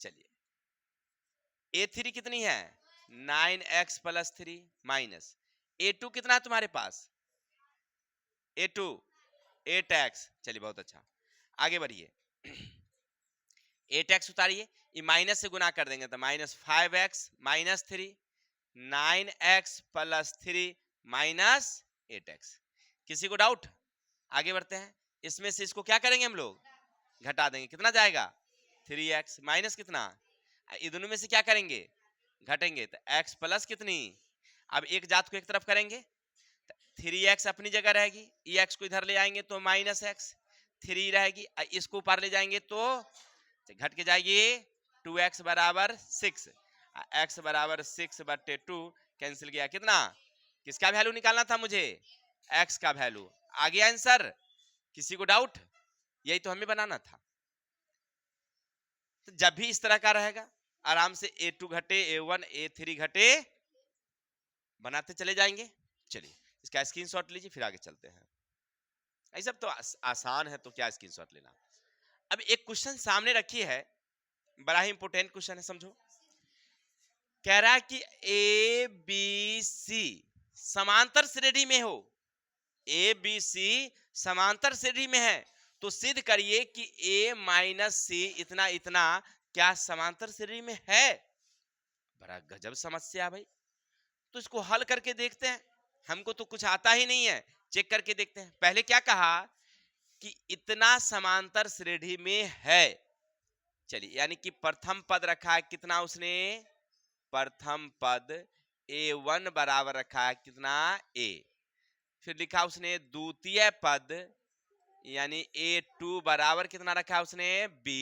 Speaker 1: चलिए A3 कितनी है? 9x प्लस 3 माइनस A2 कितना है तुम्हारे पास? A2 8x। चलिए बहुत अच्छा, आगे बढ़िए। 8x उतारिए, ये माइनस से गुना कर देंगे तो minus 5x minus 3, 9x plus 3 minus 8x। किसी को डाउट? आगे बढ़ते हैं। इसमें से इसको क्या करेंगे हम लोग? घटा देंगे। कितना जाएगा? 3x माइनस कितना, ये दोनों में से क्या करेंगे? घटेंगे तो x प्लस कितनी। अब एक जात को एक तरफ करेंगे, 3x अपनी जगह रहेगी, ये x को इधर ले आएंगे तो माइनस x 3 रहेगी, इसको ऊपर ले जाएंगे तो घट के जाएगी 2x बराबर 6, x बराबर 6 बटे 2 कैंसिल गया। कितना? किसका वैल्यू निकालना था मुझे? x का वैल्यू। आ गया आंसर? किसी को डाउट? यही तो हमें बनाना था। तो जब भी इस तरह का रहेगा आराम से A2 घटे A1 A3 घटे बनाते चले जाएंगे। चलिए इसका स्क्रीनशॉट लीजिए फिर आगे चलते हैं। ऐसा तो आसान है तो क्या स्क्रीनशॉट लेना। अब एक क्वेश्चन सामने रखी है, बड़ा ही इंपोर्टेंट क्वेश्चन है, समझो। कह रहा है कि ए बी सी समांतर श्रेणी में हो, ए बी सी समांतर श्रेणी में है तो सिद्ध करिए कि a माइनस सी इतना इतना क्या समांतर श्रेणी में है। बड़ा गजब समस्या भाई, तो इसको हल करके देखते हैं। हमको तो कुछ आता ही नहीं है, चेक करके देखते हैं। पहले क्या कहा कि इतना समांतर श्रेणी में है। चलिए यानी कि प्रथम पद रखा है कितना उसने? प्रथम पद A1 बराबर रखा है कितना? A। फिर लिखा उसने द्वितीय पद यानी A2 बराबर कितना रखा है उसने B,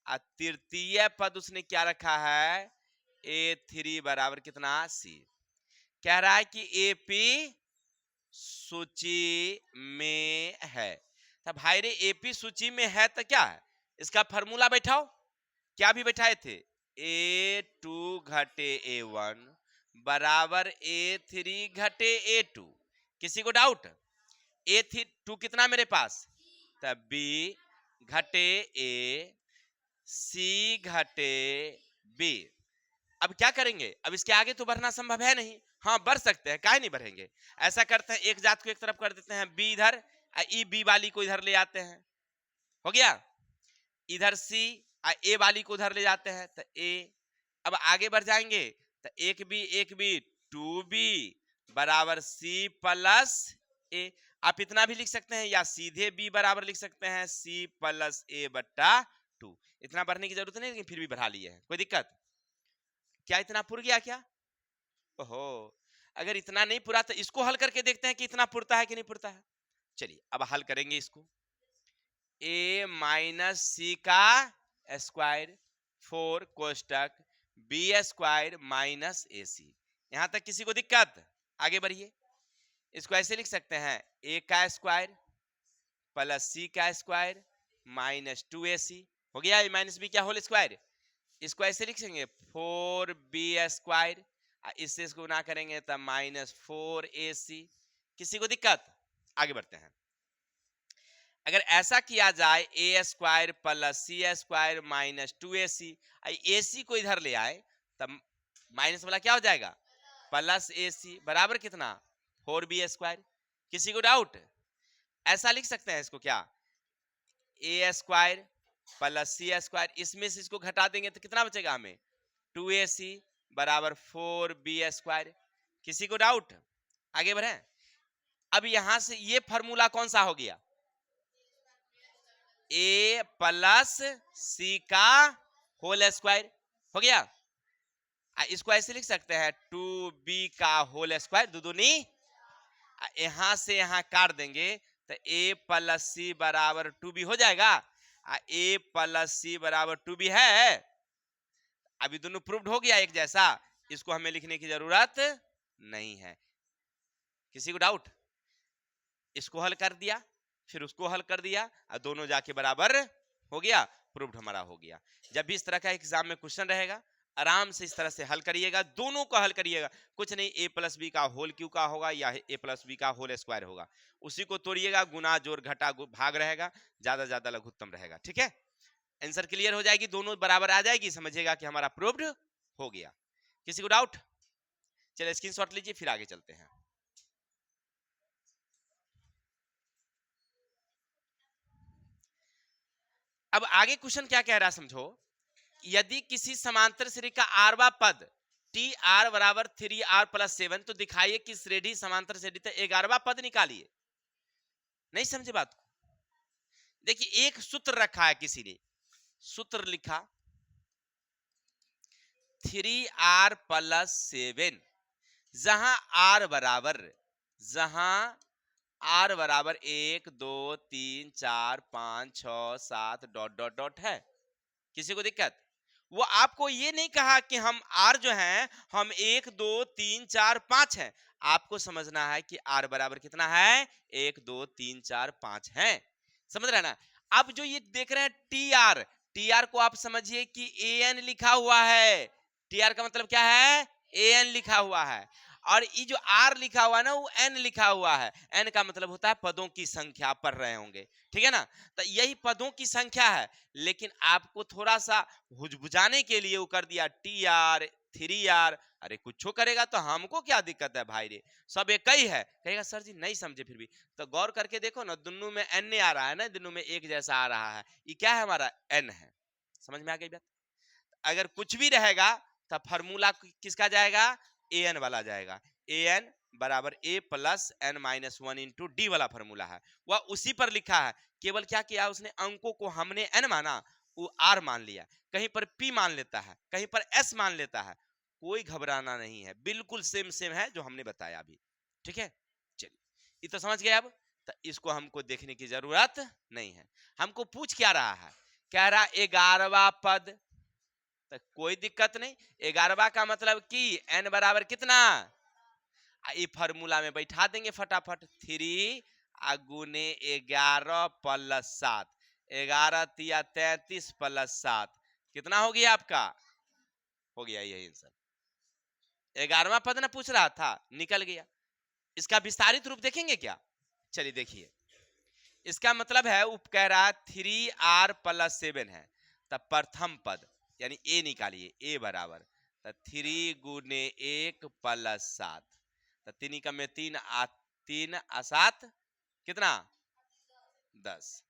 Speaker 1: और तृतीय पद उसने क्या रखा है A3 बराबर कितना C। कह रहा है कि AP सूची में है। तो भाई रे AP सूची में है तो क्या है, इसका फॉर्मूला बैठाओ। क्या भी बैठाए थे, A2 घटे A1 बराबर A3 घटे A2। किसी को डाउट? A2 कितना मेरे पास, तब B घटे A, C घटे B। अब क्या करेंगे, अब इसके आगे तो बढ़ना संभव है नहीं। हाँ बढ़ सकते हैं, काहे नहीं बढ़ेंगे। ऐसा करते हैं, एक जात को एक तरफ कर देते हैं B इधर, ई B वाली को इधर ले आते हैं, हो गया। इधर C ए वाली को उधर ले जाते हैं तो A। अब आगे बढ़ जाएंगे तो एक B 2B बराबर C प्लस A। आप इतना भी लिख सकते हैं या सीधे B बराबर लिख सकते हैं C प्लस A बट्टा 2। इतना बढ़ने की जरूरत नहीं, लेकिन फिर भी बढ़ा लिए हैं, कोई दिक्कत? क्या इतना पुर गया क्या? ओहो, अगर इतना नहीं पुरा तो इसको हल करके देखते हैं कि इतना पुरता है कि नहीं पुरता है। चलिए अब हल करेंगे इसको। A माइनस C का square 4 कोष्टक B square minus AC। यहां तक किसी को दिक्कत? आगे बढ़िए। इसको ऐसे लिख सकते हैं A का स्क्वायर प्लस C का स्क्वायर माइनस 2AC। हो गया, A माइनस B क्या होल स्क्वायर। इसको ऐसे लिखेंगे 4B स्क्वायर, इससे इसको ना करेंगे तो माइनस 4AC। किसी को दिक्कत? आगे बढ़ते हैं। अगर ऐसा किया जाए A square plus C square minus 2AC, AC को इधर ले आए तब माइनस वाला क्या हो जाएगा प्लस AC बराबर कितना 4B स्क्वायर। किसी को डाउट? ऐसा लिख सकते हैं इसको क्या, A square plus C square, इसमें से इसको घटा देंगे तो कितना बचेगा हमें 2AC बराबर 4B स्क्वायर। किसी को डाउट? आगे बढ़े। अब यहां से ये फॉर्मूला कौन सा हो गया, A प्लस C का होल स्क्वायर, हो गया। इसको ऐसे लिख सकते हैं 2B का होल स्क्वायर दुदुनी, यहां से यहां काट देंगे तो A प्लस C बराबर 2B हो जाएगा। A प्लस C बराबर 2B है। अभी दोनों प्रूव्ड हो गया एक जैसा, इसको हमें लिखने की जरूरत नहीं है। किसी को डाउट? इसको हल कर दिया, फिर उसको हल कर दिया और दोनों जाके बराबर हो गया, प्रूव्ड हमारा हो गया। जब भी इस तरह का एग्जाम में क्वेश्चन रहेगा आराम से इस तरह से हल करिएगा, दोनों को हल करिएगा। कुछ नहीं, A प्लस बी का होल क्यू का होगा या A प्लस बी का होल स्क्वायर होगा, उसी को तोड़िएगा, गुना जोड़ घटा भाग रहेगा, ज्यादा ज्यादा लघुत्तम रहेगा। ठीक है, आंसर क्लियर हो जाएगी, दोनों बराबर आ जाएगी, समझिएगा कि हमारा प्रूव्ड हो गया। किसी को डाउट? चलिए स्क्रीनशॉट लीजिए, फिर आगे चलते हैं। अब आगे क्वेश्चन क्या कह रहा है समझो, यदि किसी समांतर श्रेणी का आरवा पद टी आर बराबर 3R प्लस 7, तो दिखाइए कि श्रेणी समांतर श्रेणी तो 11वां पद निकालिए। नहीं समझे बात को? देखिए एक सूत्र रखा है, किसी ने सूत्र लिखा 3R प्लस 7, जहां R बराबर 1 2 3 4 5 6 7 डॉट डॉट डॉट है। किसी को दिक्कत? वो आपको ये नहीं कहा कि हम R जो है हम 1 2 3 4 5 है, आपको समझना है कि R बराबर कितना है 1 2 3 4 5 है। समझ रहे ना? अब जो ये देख रहे हैं TR को आप समझिए कि AN लिखा हुआ है। TR का मतलब क्या है, AN लिखा हुआ है, और ये जो R लिखा हुआ है ना वो N लिखा हुआ है। N का मतलब होता है पदों की संख्या, पढ़ रहे होंगे, ठीक है ना? तो यही पदों की संख्या है, लेकिन आपको थोड़ा सा हुजबुझाने के लिए वो कर दिया TR 3R। अरे कुछ करेगा तो हमको क्या दिक्कत है भाई रे, सब एक ही है। कहेगा सर जी नहीं समझे, फिर भी तो गौर करके देखो ना, दोनों में N आ रहा है ना, दोनों में एक जैसा आ रहा है, ये क्या है हमारा N है। समझ में आ गई बात? अगर कुछ भी रहेगा तो फॉर्मूला किसका जाएगा, AN वाला जाएगा। AN बराबर A plus N minus 1 into D वाला फॉर्मूला है, वह उसी पर लिखा है। केवल क्या किया उसने, अंकों को हमने N माना, वो R मान लिया। कहीं पर P मान लेता है, कहीं पर S मान लेता है, कोई घबराना नहीं है, बिल्कुल सेम सेम है जो हमने बताया अभी। ठीक है, चलिए ये तो समझ गए। अब तो इसको हमको देखने की जरूरत नहीं है। हमको पूछ क्या रहा है, कह रहा 11वां पद, तो कोई दिक्कत नहीं। 11वां का मतलब कि n बराबर कितना, ये फॉर्मूला में बैठा देंगे फटाफट। 3 गुने 11 प्लस 7, 11 तिया 33 प्लस 7 कितना हो गया आपका, हो गया यही आंसर। 11वां पद ना पूछ रहा था, निकल गया। इसका विस्तारित रूप देखेंगे क्या, चलिए देखिए। इसका मतलब है वो कह रहा 3r प्लस 7 है, तब प्रथम पद यानी a निकालिए, a बराबर 3 गुने 1 प्लस 7, तो 3 का में 3 3 7 कितना 10।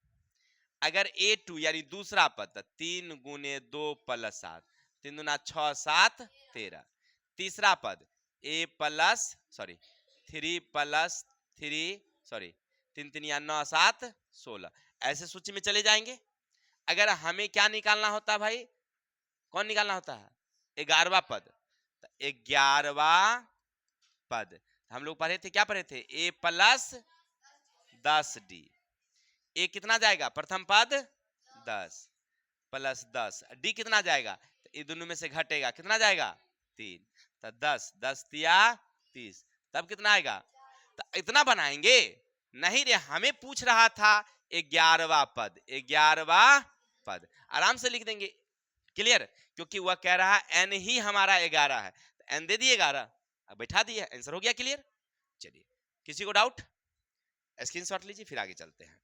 Speaker 1: अगर a2 यानी दूसरा पद 3 गुने 2 प्लस 7, 3 दूना 6 7 13। तीसरा पद a प्लस 3 प्लस 3 3 3 या 9 7 16, ऐसे सूची में चले जाएंगे। अगर हमें क्या निकालना होता भाई, कौन निकालना होता है, 11वां पद। 11वां पद हम लोग पढ़े थे, क्या पढ़े थे, a प्लस 10d। a कितना जाएगा, प्रथम पद 10 प्लस 10, d कितना जाएगा, तो ये दोनों में से घटेगा, कितना जाएगा 3, तो 10 10 तिया 30, तब कितना आएगा, तो इतना बनाएंगे। नहीं रे, हमें पूछ रहा था 11वां पद, 11वां पद आराम से लिख देंगे, क्लियर। क्योंकि वह कह रहा है n ही हमारा 11 है, तो n दे दिए 11, अब बैठा दिए, आंसर हो गया क्लियर। चलिए, किसी को डाउट, स्क्रीनशॉट लीजिए, फिर आगे चलते हैं।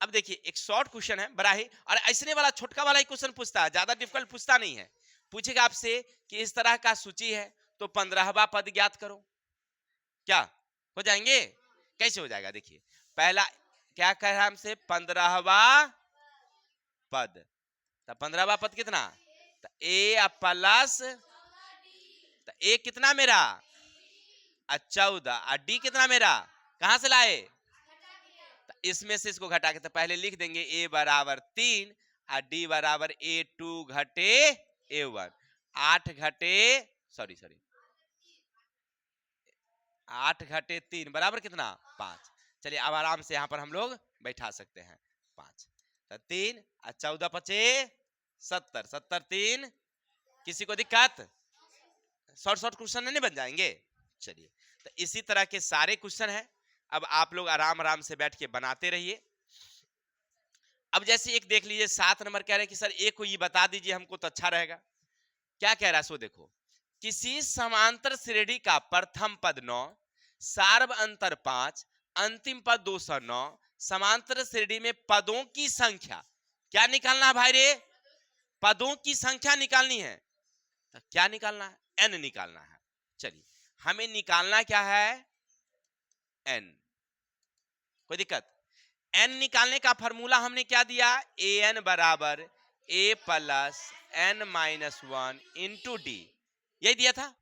Speaker 1: अब देखिए एक शॉर्ट क्वेश्चन है बड़ा ही, और ऐसने वाला छोटका वाला ही क्वेश्चन पूछता है, ज्यादा डिफिकल्ट पूछता नहीं है। पूछेगा आपसे कि इस तरह का सूची है तो 15वां पद ज्ञात करो, क्या हो जाएंगे, कैसे हो जाएगा। देखिए पहला क्या कह रहा है हमसे, 15वां पद, तो 15वां पद कितना, तो a प्लस, तो a कितना मेरा 14, और d कितना मेरा, कहां से लाए, इसमें से इसको घटा के, तो पहले लिख देंगे a बराबर 3 और d बराबर a2 घटे a1, 8 घटे 8 घटे 3 बराबर कितना 5। चलिए अब आराम से यहां पर हम लोग बैठा सकते हैं 5, तो 3 और 14 पचे 70, 70 3, किसी को दिक्कत, शॉर्ट क्वेश्चन नहीं बन जाएंगे। चलिए, तो इसी तरह के सारे क्वेश्चन हैं, अब आप लोग आराम आराम से बैठ के बनाते रहिए। अब जैसे एक देख लीजिए 7 नंबर कह रहे हैं कि सर एक को ये बता दीजिए हमको तो अच्छा रहेगा। क्या कह रहा है सो देखो, किसी समांतर श्रेणी का प्रथम पद 9, सार्व अंतर 5, अंतिम पद 209, समांतर श्रेणी में पदों की संख्या, क्या निकालना है भाई रे, पदों की संख्या निकालनी है, तो क्या निकालना है, n निकालना है। चलिए हमें निकालना क्या है, n, कोई दिक्कत। n निकालने का फॉर्मूला हमने क्या दिया, an बराबर a plus n minus 1 into D, यही दिया था।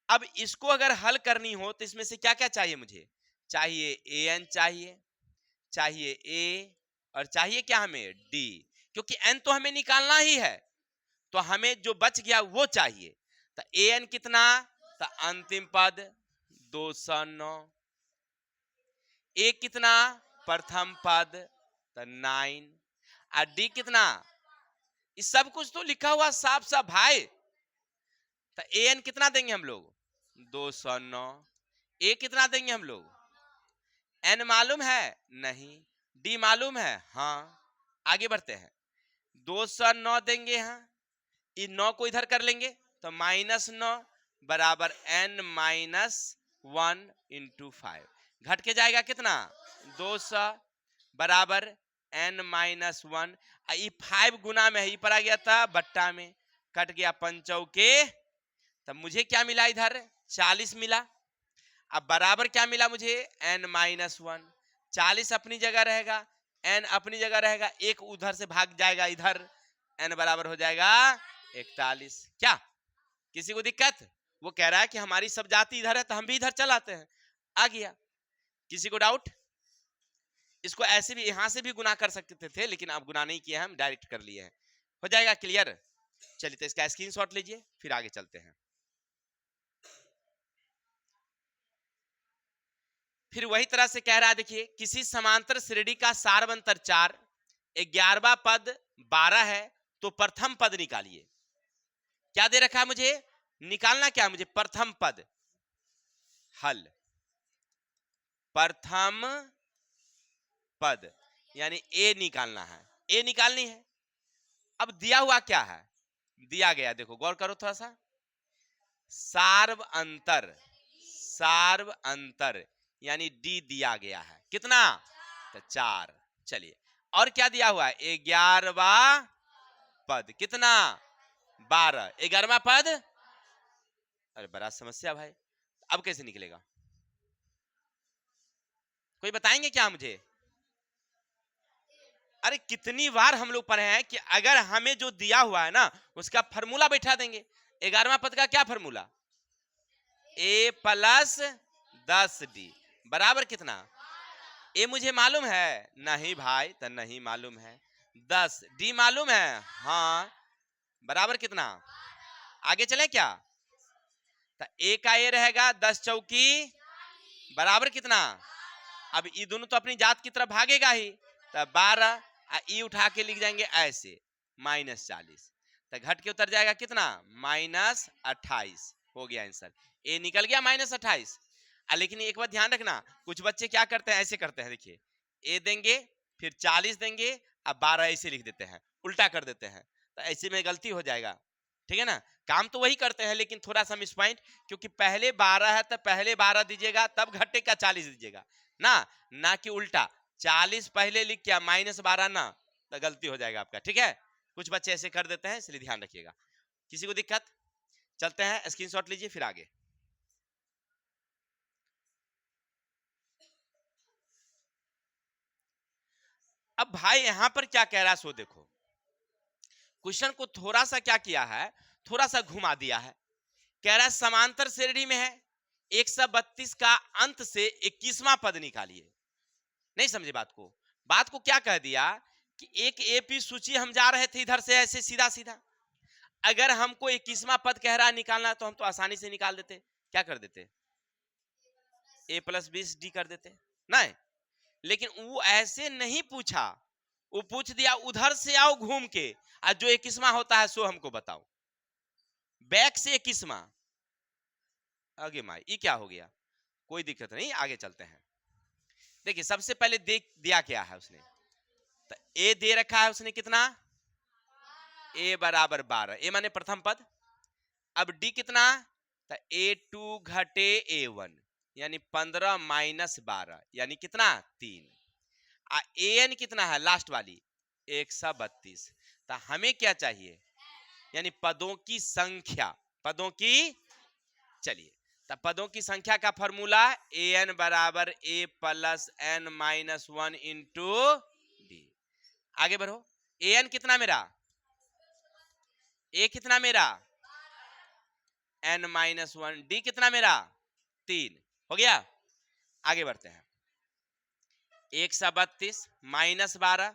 Speaker 1: अब इसको अगर हल करनी हो तो इसमें से क्या क्या चाहिए, मुझे चाहिए an, चाहिए a, और चाहिए क्या हमें d, क्योंकि n तो हमें निकालना ही है, तो हमें जो बच गया वो चाहिए। तो an कितना, तो अंतिम पद 209, a कितना प्रथम पद तो 9, और d कितना, इस सब कुछ तो लिखा हुआ साफ साफ भाई। तो an कितना देंगे हम लोग 209, a कितना देंगे हम लोग, n मालूम है नहीं, d मालूम है हाँ, आगे बढ़ते हैं, 209 देंगे, हाँ इन 9 को इधर कर लेंगे तो -9 बराबर n माइनस 1 इंटू 5, घट के जाएगा कितना 200 बराबर n माइनस 1, ये 5 गुना में है, ये पड़ा गया था बट्टा में, कट गया पंचौ के, तब मुझे क्या मिला इधर 40 मिला। अब बराबर क्या मिला मुझे n माइनस 1, 40 अपनी जगह रहेगा, n अपनी जगह रहेगा, एक उधर से भाग जाएगा इधर, n बराबर हो जाएगा 41। क्या किसी को दिक्कत, वो कह रहा है कि हमारी सब जाति इधर है तो हम भी इधर चलाते हैं, आ गया। किसी को डाउट, इसको ऐसे भी यहां से भी गुना कर सकते थे, लेकिन अब गुना नहीं किया, हम डायरेक्ट कर लिए हैं, हो जाएगा क्लियर। चलिए तो इसका स्क्रीनशॉट लीजिए, फिर आगे चलते हैं। फिर वही तरह से कह रहा है, देखिए किसी समांतर श्रेणी का सार्वंतर 4, 11वां पद 12 है, तो प्रथम पद निकालिए। क्या दे रखा है मुझे? निकालना क्या है मुझे? प्रथम पद। हल प्रथम पद यानी ए निकालना है, ए निकालनी है। अब दिया हुआ क्या है? दिया गया, देखो गौर करो थोड़ा सा, सार्व अंतर, सार्व अंतर यानी डी दिया गया है, कितना? तो 4। चलिए और क्या दिया हुआ है? 11वां पद, कितना? 12। 11वां पद, अरे बड़ा समस्या भाई, अब कैसे निकलेगा? कोई बताएंगे क्या मुझे? अरे कितनी बार हम लोग पढ़े हैं कि अगर हमें जो दिया हुआ है ना उसका फॉर्मूला बैठा देंगे। 11वां पद का क्या फॉर्मूला? ए प्लस 10d बराबर कितना? ए मुझे मालूम है? नहीं भाई, तो नहीं मालूम है। 10d मालूम है? हाँ, बराबर कितना? आगे चले क्या? तो ए का ए रहेगा 10 चौकी बराबर कितना? अब ये दोनों तो अपनी जात की तरफ भागेगा ही, तो 12 ई उठा के लिख जाएंगे ऐसे -40, तो घट के उतर जाएगा कितना? -28 हो गया आंसर। ए निकल गया -28। लेकिन एक बात ध्यान रखना, कुछ बच्चे क्या करते हैं, ऐसे करते हैं, देखिए ए देंगे फिर 40 देंगे, अब 12 ऐसे लिख देते हैं, उल्टा कर देते हैं, तो ऐसे में गलती हो जाएगा। ठीक है ना? काम तो वही करते हैं लेकिन थोड़ा सा मिस पॉइंट, क्योंकि पहले 12 है तो पहले 12 दीजिएगा, तब घटे का 40 दीजिएगा ना कि उल्टा 40 पहले लिख के -12 ना, तो गलती हो जाएगा आपका। ठीक है? कुछ बच्चे ऐसे कर देते हैं, इसलिए ध्यान रखिएगा। किसी को दिक्कत? चलते हैं, स्क्रीनशॉट लीजिए फिर आगे। अब भाई यहां पर क्या कह रहा है, सो देखो क्वेश्चन को थोड़ा सा क्या किया है, थोड़ा सा घुमा दिया है। कह रहा है समांतर श्रेणी में है 132 का अंत से 21वां पद निकालिए। नहीं समझे बात को? बात को क्या कह दिया कि एक एपी सूची हम जा रहे थे इधर से ऐसे सीधा सीधा, अगर हमको 21वां पद कह रहा है निकालना तो हम तो आसानी से निकाल देते। क्या कर देते? a + 20d कर देते ना। लेकिन वो ऐसे नहीं पूछा, वो पूछ दिया उधर से आओ घूम के, और जो 21वां होता है सो हमको बताओ। बैक से 21वां, आगे माई ये क्या हो गया? कोई दिक्कत नहीं, आगे चलते हैं। देखिए सबसे पहले देख दिया क्या है उसने, तो ए दे रखा है उसने कितना? ए बराबर 12, ए माने प्रथम पद। अब डी कितना? तो A2 घटे A1 यानी 15 - 12 यानी कितना? 3। an कितना है लास्ट वाली? 132। तो हमें क्या चाहिए? यानी पदों की संख्या, पदों की। चलिए, तो पदों की संख्या का फॉर्मूला an बराबर a + n - 1 इंटू डी। आगे बढ़ो, an कितना मेरा? a कितना मेरा? n - 1, d कितना मेरा? 3 हो गया। आगे बढ़ते हैं, 132 - 12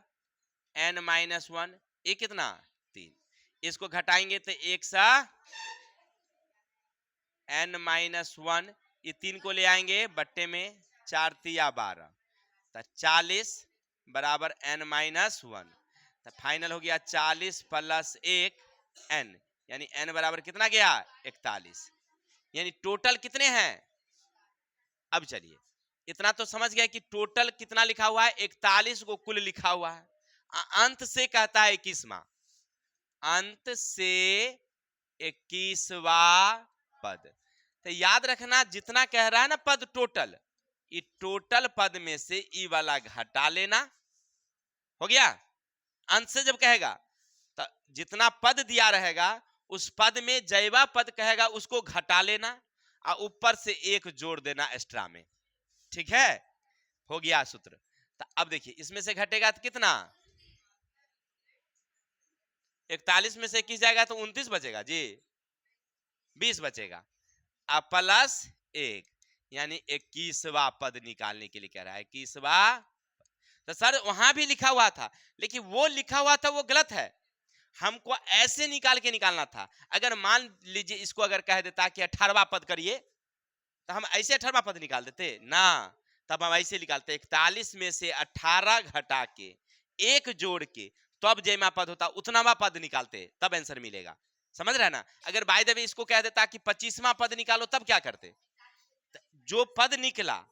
Speaker 1: n - 1 ये कितना? 3। इसको घटाएंगे तो 1 n - 1 ये 3 को ले आएंगे बट्टे में, 4 तिया 12, तो 40 बराबर n - 1, तो फाइनल हो गया 40 + 1 n, यानी n बराबर कितना गया? 41। यानी टोटल कितने हैं? अब चलिए, इतना तो समझ गया कि टोटल कितना लिखा हुआ है? 41 को कुल लिखा हुआ है। अंत से कहता है 21वां, अंत से 21वां पद। तो याद रखना जितना कह रहा है ना पद टोटल, ये टोटल पद में से ई वाला घटा लेना। हो गया? अंत से जब कहेगा तो जितना पद दिया रहेगा उस पद में जैवा पद कहेगा उसको घटा लेना, और ऊपर से 1 जोड़ देना एक्स्ट्रा में। ठीक है? हो गया सूत्र। तो अब देखिए इसमें से घटेगा तो कितना? 41 में से 21 जाएगा तो 29 बचेगा जी, 20 बचेगा, अब प्लस 1 यानी 21वां पद निकालने के लिए कह रहा है 21वां। तो सर वहां भी लिखा हुआ था, लेकिन वो लिखा हुआ था वो गलत है, हमको ऐसे निकाल के निकालना था। अगर मान लीजिए इसको अगर कह देता कि 18वां पद करिए, तो हम ऐसे 18वां पद निकाल देते ना, तब हम ऐसे निकालते 41 में से 18 घटा के एक जोड़ के तब जयमा पद होता उतनावा पद निकालते, तब आंसर मिलेगा। समझ रहे ना? अगर बाय द वे इसको कह देता कि 25वां पद निकालो, तब क्या करते? जो पद निकला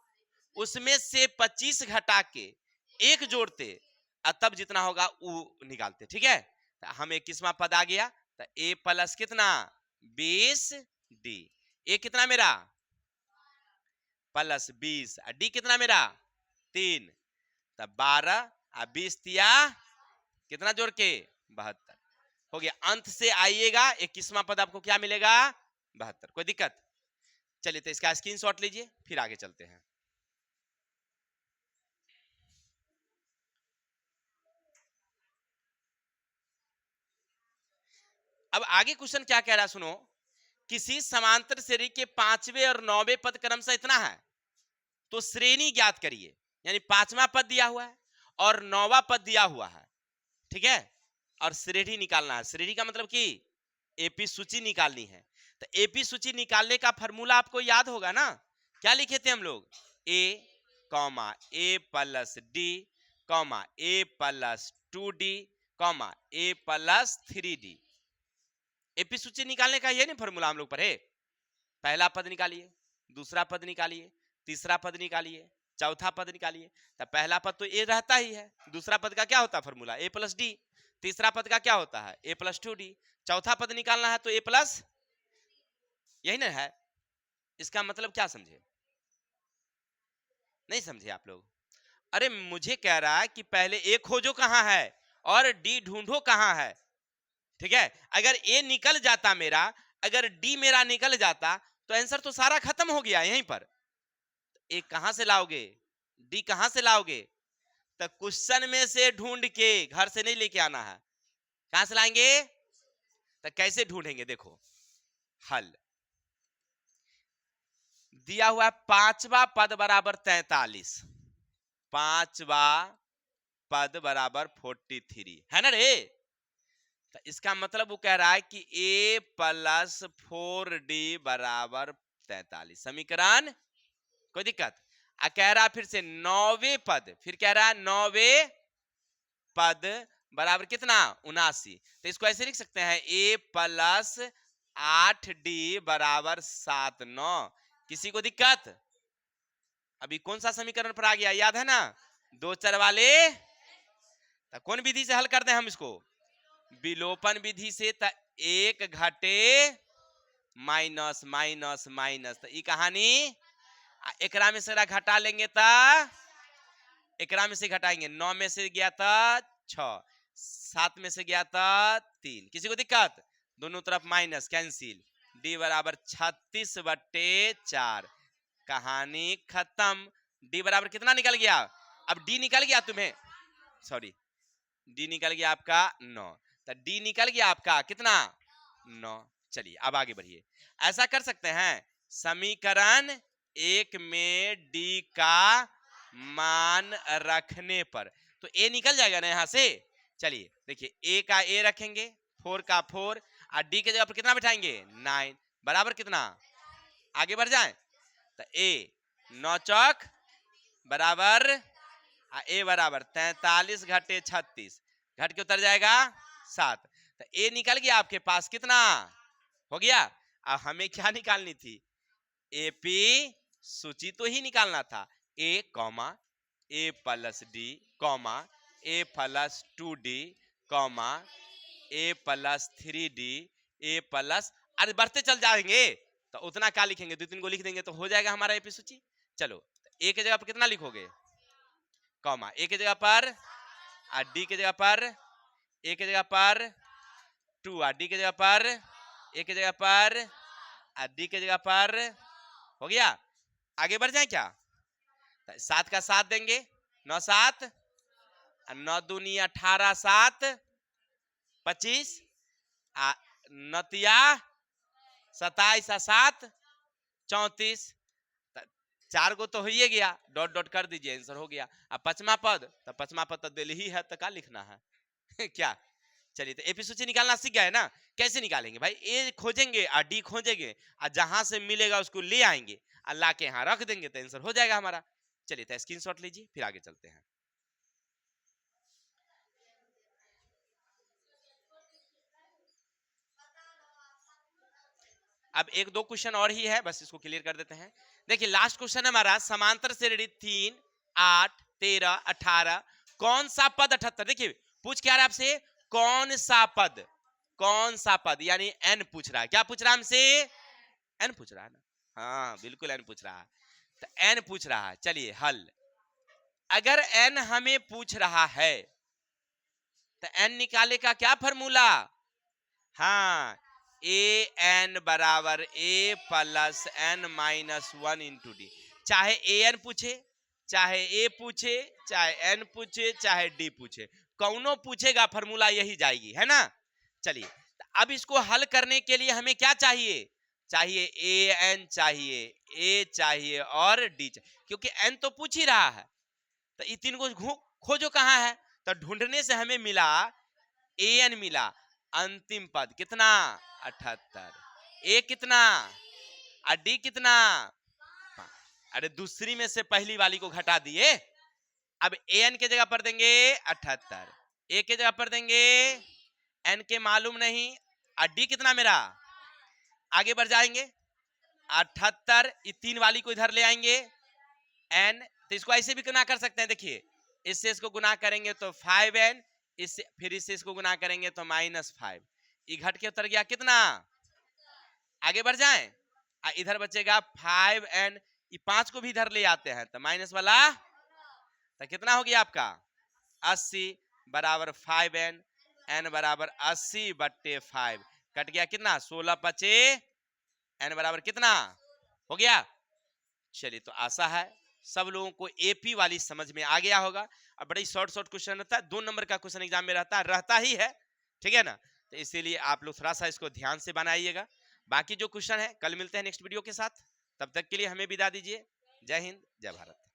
Speaker 1: उसमें से 25 घटा के एक जोड़ते और तब जितना होगा वो निकालते। ठीक है, तो हम 21वां पद आ गया, तो a प्लस कितना 20d, ए कितना मेरा प्लस 20, डी कितना मेरा 3, तब 12 और 20 तिया कितना जोड़ के 72 हो गया। अंत से आइएगा 21वां पद आपको क्या मिलेगा 72। कोई दिक्कत? चलिए तो इसका स्क्रीनशॉट लीजिए, फिर आगे चलते हैं। अब आगे क्वेश्चन क्या कह रहा है सुनो, किसी समांतर श्रेणी के 5वें और 9वें पद क्रमशः इतना है तो श्रेणी ज्ञात करिए। यानी 5वां पद दिया हुआ है और 9वां पद दिया हुआ है, ठीक है, और श्रेणी निकालना है। श्रेणी का मतलब कि एपी सूची निकालनी है। तो एपी सूची निकालने का फॉर्मूला आपको याद होगा ना, क्या लिखे थे हम लोग, ए कॉमा ए प्लस डी कॉमा ए प्लस 2d कॉमा ए प्लस 3d। एपी सूची निकालने का ये नहीं फॉर्मूला हम लोग पढ़े। पहला पद निकालिए, दूसरा पद निकालिए, तीसरा पद निकालिए, चौथा पद निकालिए। तो पहला पद तो ए रहता ही है, दूसरा पद का क्या होता है फॉर्मूला ए प्लस डी, तीसरा पद का क्या होता है ए प्लस 2d, चौथा पद निकालना है तो ए प्लस, यही ना है। इसका मतलब क्या समझे? नहीं समझे आप लोग? अरे मुझे कह रहा है कि पहले ए खोजो कहां है और डी ढूंढो कहां है। ठीक है, अगर ए निकल जाता मेरा, अगर डी मेरा निकल जाता तो आंसर तो सारा खत्म हो गया यहीं पर। ए कहां से लाओगे, डी कहां से लाओगे? तो क्वेश्चन में से ढूंढ के, घर से नहीं लेके आना है। कहां से लाएंगे? तो कैसे ढूंढेंगे? देखो हल दिया हुआ है 5वां पद बराबर 43, 5वां पद बराबर 43 है ना रे। तो इसका मतलब वो कह रहा है कि a प्लस 4d बराबर 43 समीकरण। कोई दिक्कत? कह रहा फिर से 9वें पद, फिर कह रहा है 9वें पद बराबर कितना 79। तो इसको ऐसे लिख सकते हैं a प्लस 8d बराबर 79। किसी को दिक्कत? अभी कौन सा समीकरण पर आ गया याद है ना, दो चर वाले। तो कौन विधि से हल करते हैं हम इसको? विलोपन विधि से। तो एक घटे माइनस माइनस माइनस, तो ये कहानी एकरा में से घटा लेंगे तो एकरा में से घटाएंगे, 9 में से गया था 6, 7 में से गया था 3। किसी को दिक्कत? दोनों तरफ माइनस कैंसिल, डी बराबर 36/4। कहानी खत्म। डी बराबर कितना निकल गया? अब डी निकल गया तुम्हें, सॉरी डी निकल गया आपका 9। तो डी निकल गया आपका कितना 9। चलिए अब आगे बढ़िए। ऐसा कर सकते हैं समीकरण 1 में डी का मान रखने पर तो ए निकल जाएगा ना यहां से। चलिए देखिए, ए का ए रखेंगे, 4 का 4 और डी के जगह पर कितना बैठाएंगे 9 बराबर कितना, आगे बढ़ जाएं तो ए 9 चौक बराबर ए बराबर 43 घटे 36, घट के उतर जाएगा 7। तो ए निकल गया आपके पास कितना हो गया। अब हमें क्या निकालनी थी? एपी सूची तो ही निकालना था। ए कॉमा ए प्लस डी कॉमा ए प्लस 2d कॉमा ए प्लस 3d ए प्लस, अरे बढ़ते चल जाएंगे तो उतना क्या लिखेंगे, 2-3 को लिख देंगे तो हो जाएगा हमारा एपी सूची। चलो ए के जगह पर कितना लिखोगे, कॉमा ए के जगह पर और डी के जगह पर, ए के जगह पर 2 और डी के जगह पर, ए के जगह पर और डी के जगह पर, हो गया। आगे बढ़ जाए क्या? 7 का 7 देंगे, 9 7 9 दूनी 18 7 25 9 27 7 34, 4 गो तो हो ही गया, डॉट डॉट कर दीजिए आंसर हो गया। अब 5वां पद, तो 5वां पद तो दिल ही है तो क्या लिखना है क्या? चलिए तो एपी सूची निकालना सीख गए ना। कैसे निकालेंगे भाई? ए खोजेंगे और डी खोजेंगे और जहां से मिलेगा उसको ले आएंगे और ला के यहाँ रख देंगे तो आंसर हो जाएगा हमारा। चलिए तो स्क्रीनशॉट लीजिए, फिर आगे चलते हैं। अब एक दो क्वेश्चन और ही है, बस इसको क्लियर कर देते हैं। देखिए लास्ट क्वेश्चन हमारा, समांतर श्रेणी 3, 8, 13, 18, कौन सा पद 78। देखिए पूछ क्या रहा है आपसे, कौन सा पद, कौन सा पद, यानी n पूछ रहा है। क्या पूछ रहा है हमसे, n पूछ रहा है ना, हाँ बिल्कुल n पूछ रहा है, तो n पूछ रहा है। चलिए हल, अगर n हमें पूछ रहा है तो n निकाले का क्या फॉर्मूला, हाँ ए एन बराबर A plus N minus 1 into D. चाहे ए एन पूछे, चाहे ए पूछे, चाहे एन पूछे, चाहे डी पूछे, कौनो पूछेगा फॉर्मूला यही जाएगी, है ना। चलिए अब इसको हल करने के लिए हमें क्या चाहिए, चाहिए ए एन चाहिए, ए चाहिए और डी चाहिए, क्योंकि एन तो पूछ ही रहा है। तो ये तीन को खोजो कहाँ है, तो ढूंढने से हमें मिला ए एन मिला, अंतिम पद कितना 78, ए कितना और डी कितना। अरे दूसरी में से पहली वाली को घटा दिए, अब ए एन के जगह पर देंगे 78, ए के जगह पर देंगे एन के मालूम नहीं, और डी कितना मेरा, आगे बढ़ जाएंगे 78, ये तीन वाली को इधर ले आएंगे एन, तो इसको ऐसे भी गुना कर सकते हैं। देखिए इससे इसको गुना करेंगे तो 5n, इससे फिर इससे इसको गुना करेंगे तो -5, ये घट के उतर गया कितना, आगे बढ़ जाएं, इधर बचेगा 5n, ये 5 को भी इधर ले आते हैं तो माइनस वाला, तो कितना हो गया आपका 80 बराबर 5n, n बराबर 80/5, कट गया कितना 16 बचे, n बराबर कितना हो गया। चलिए तो आशा है सब लोगों को एपी वाली समझ में आ गया होगा। अब बड़ा ही शॉर्ट क्वेश्चन रहता है, 2 नंबर का क्वेश्चन एग्जाम में रहता ही है, ठीक है ना, तो इसीलिए आप लोग थोड़ा सा इसको ध्यान से बनाइएगा। बाकी जो क्वेश्चन है कल मिलते हैं नेक्स्ट वीडियो के साथ, तब तक के लिए हमें विदा दीजिए। जय हिंद, जय भारत।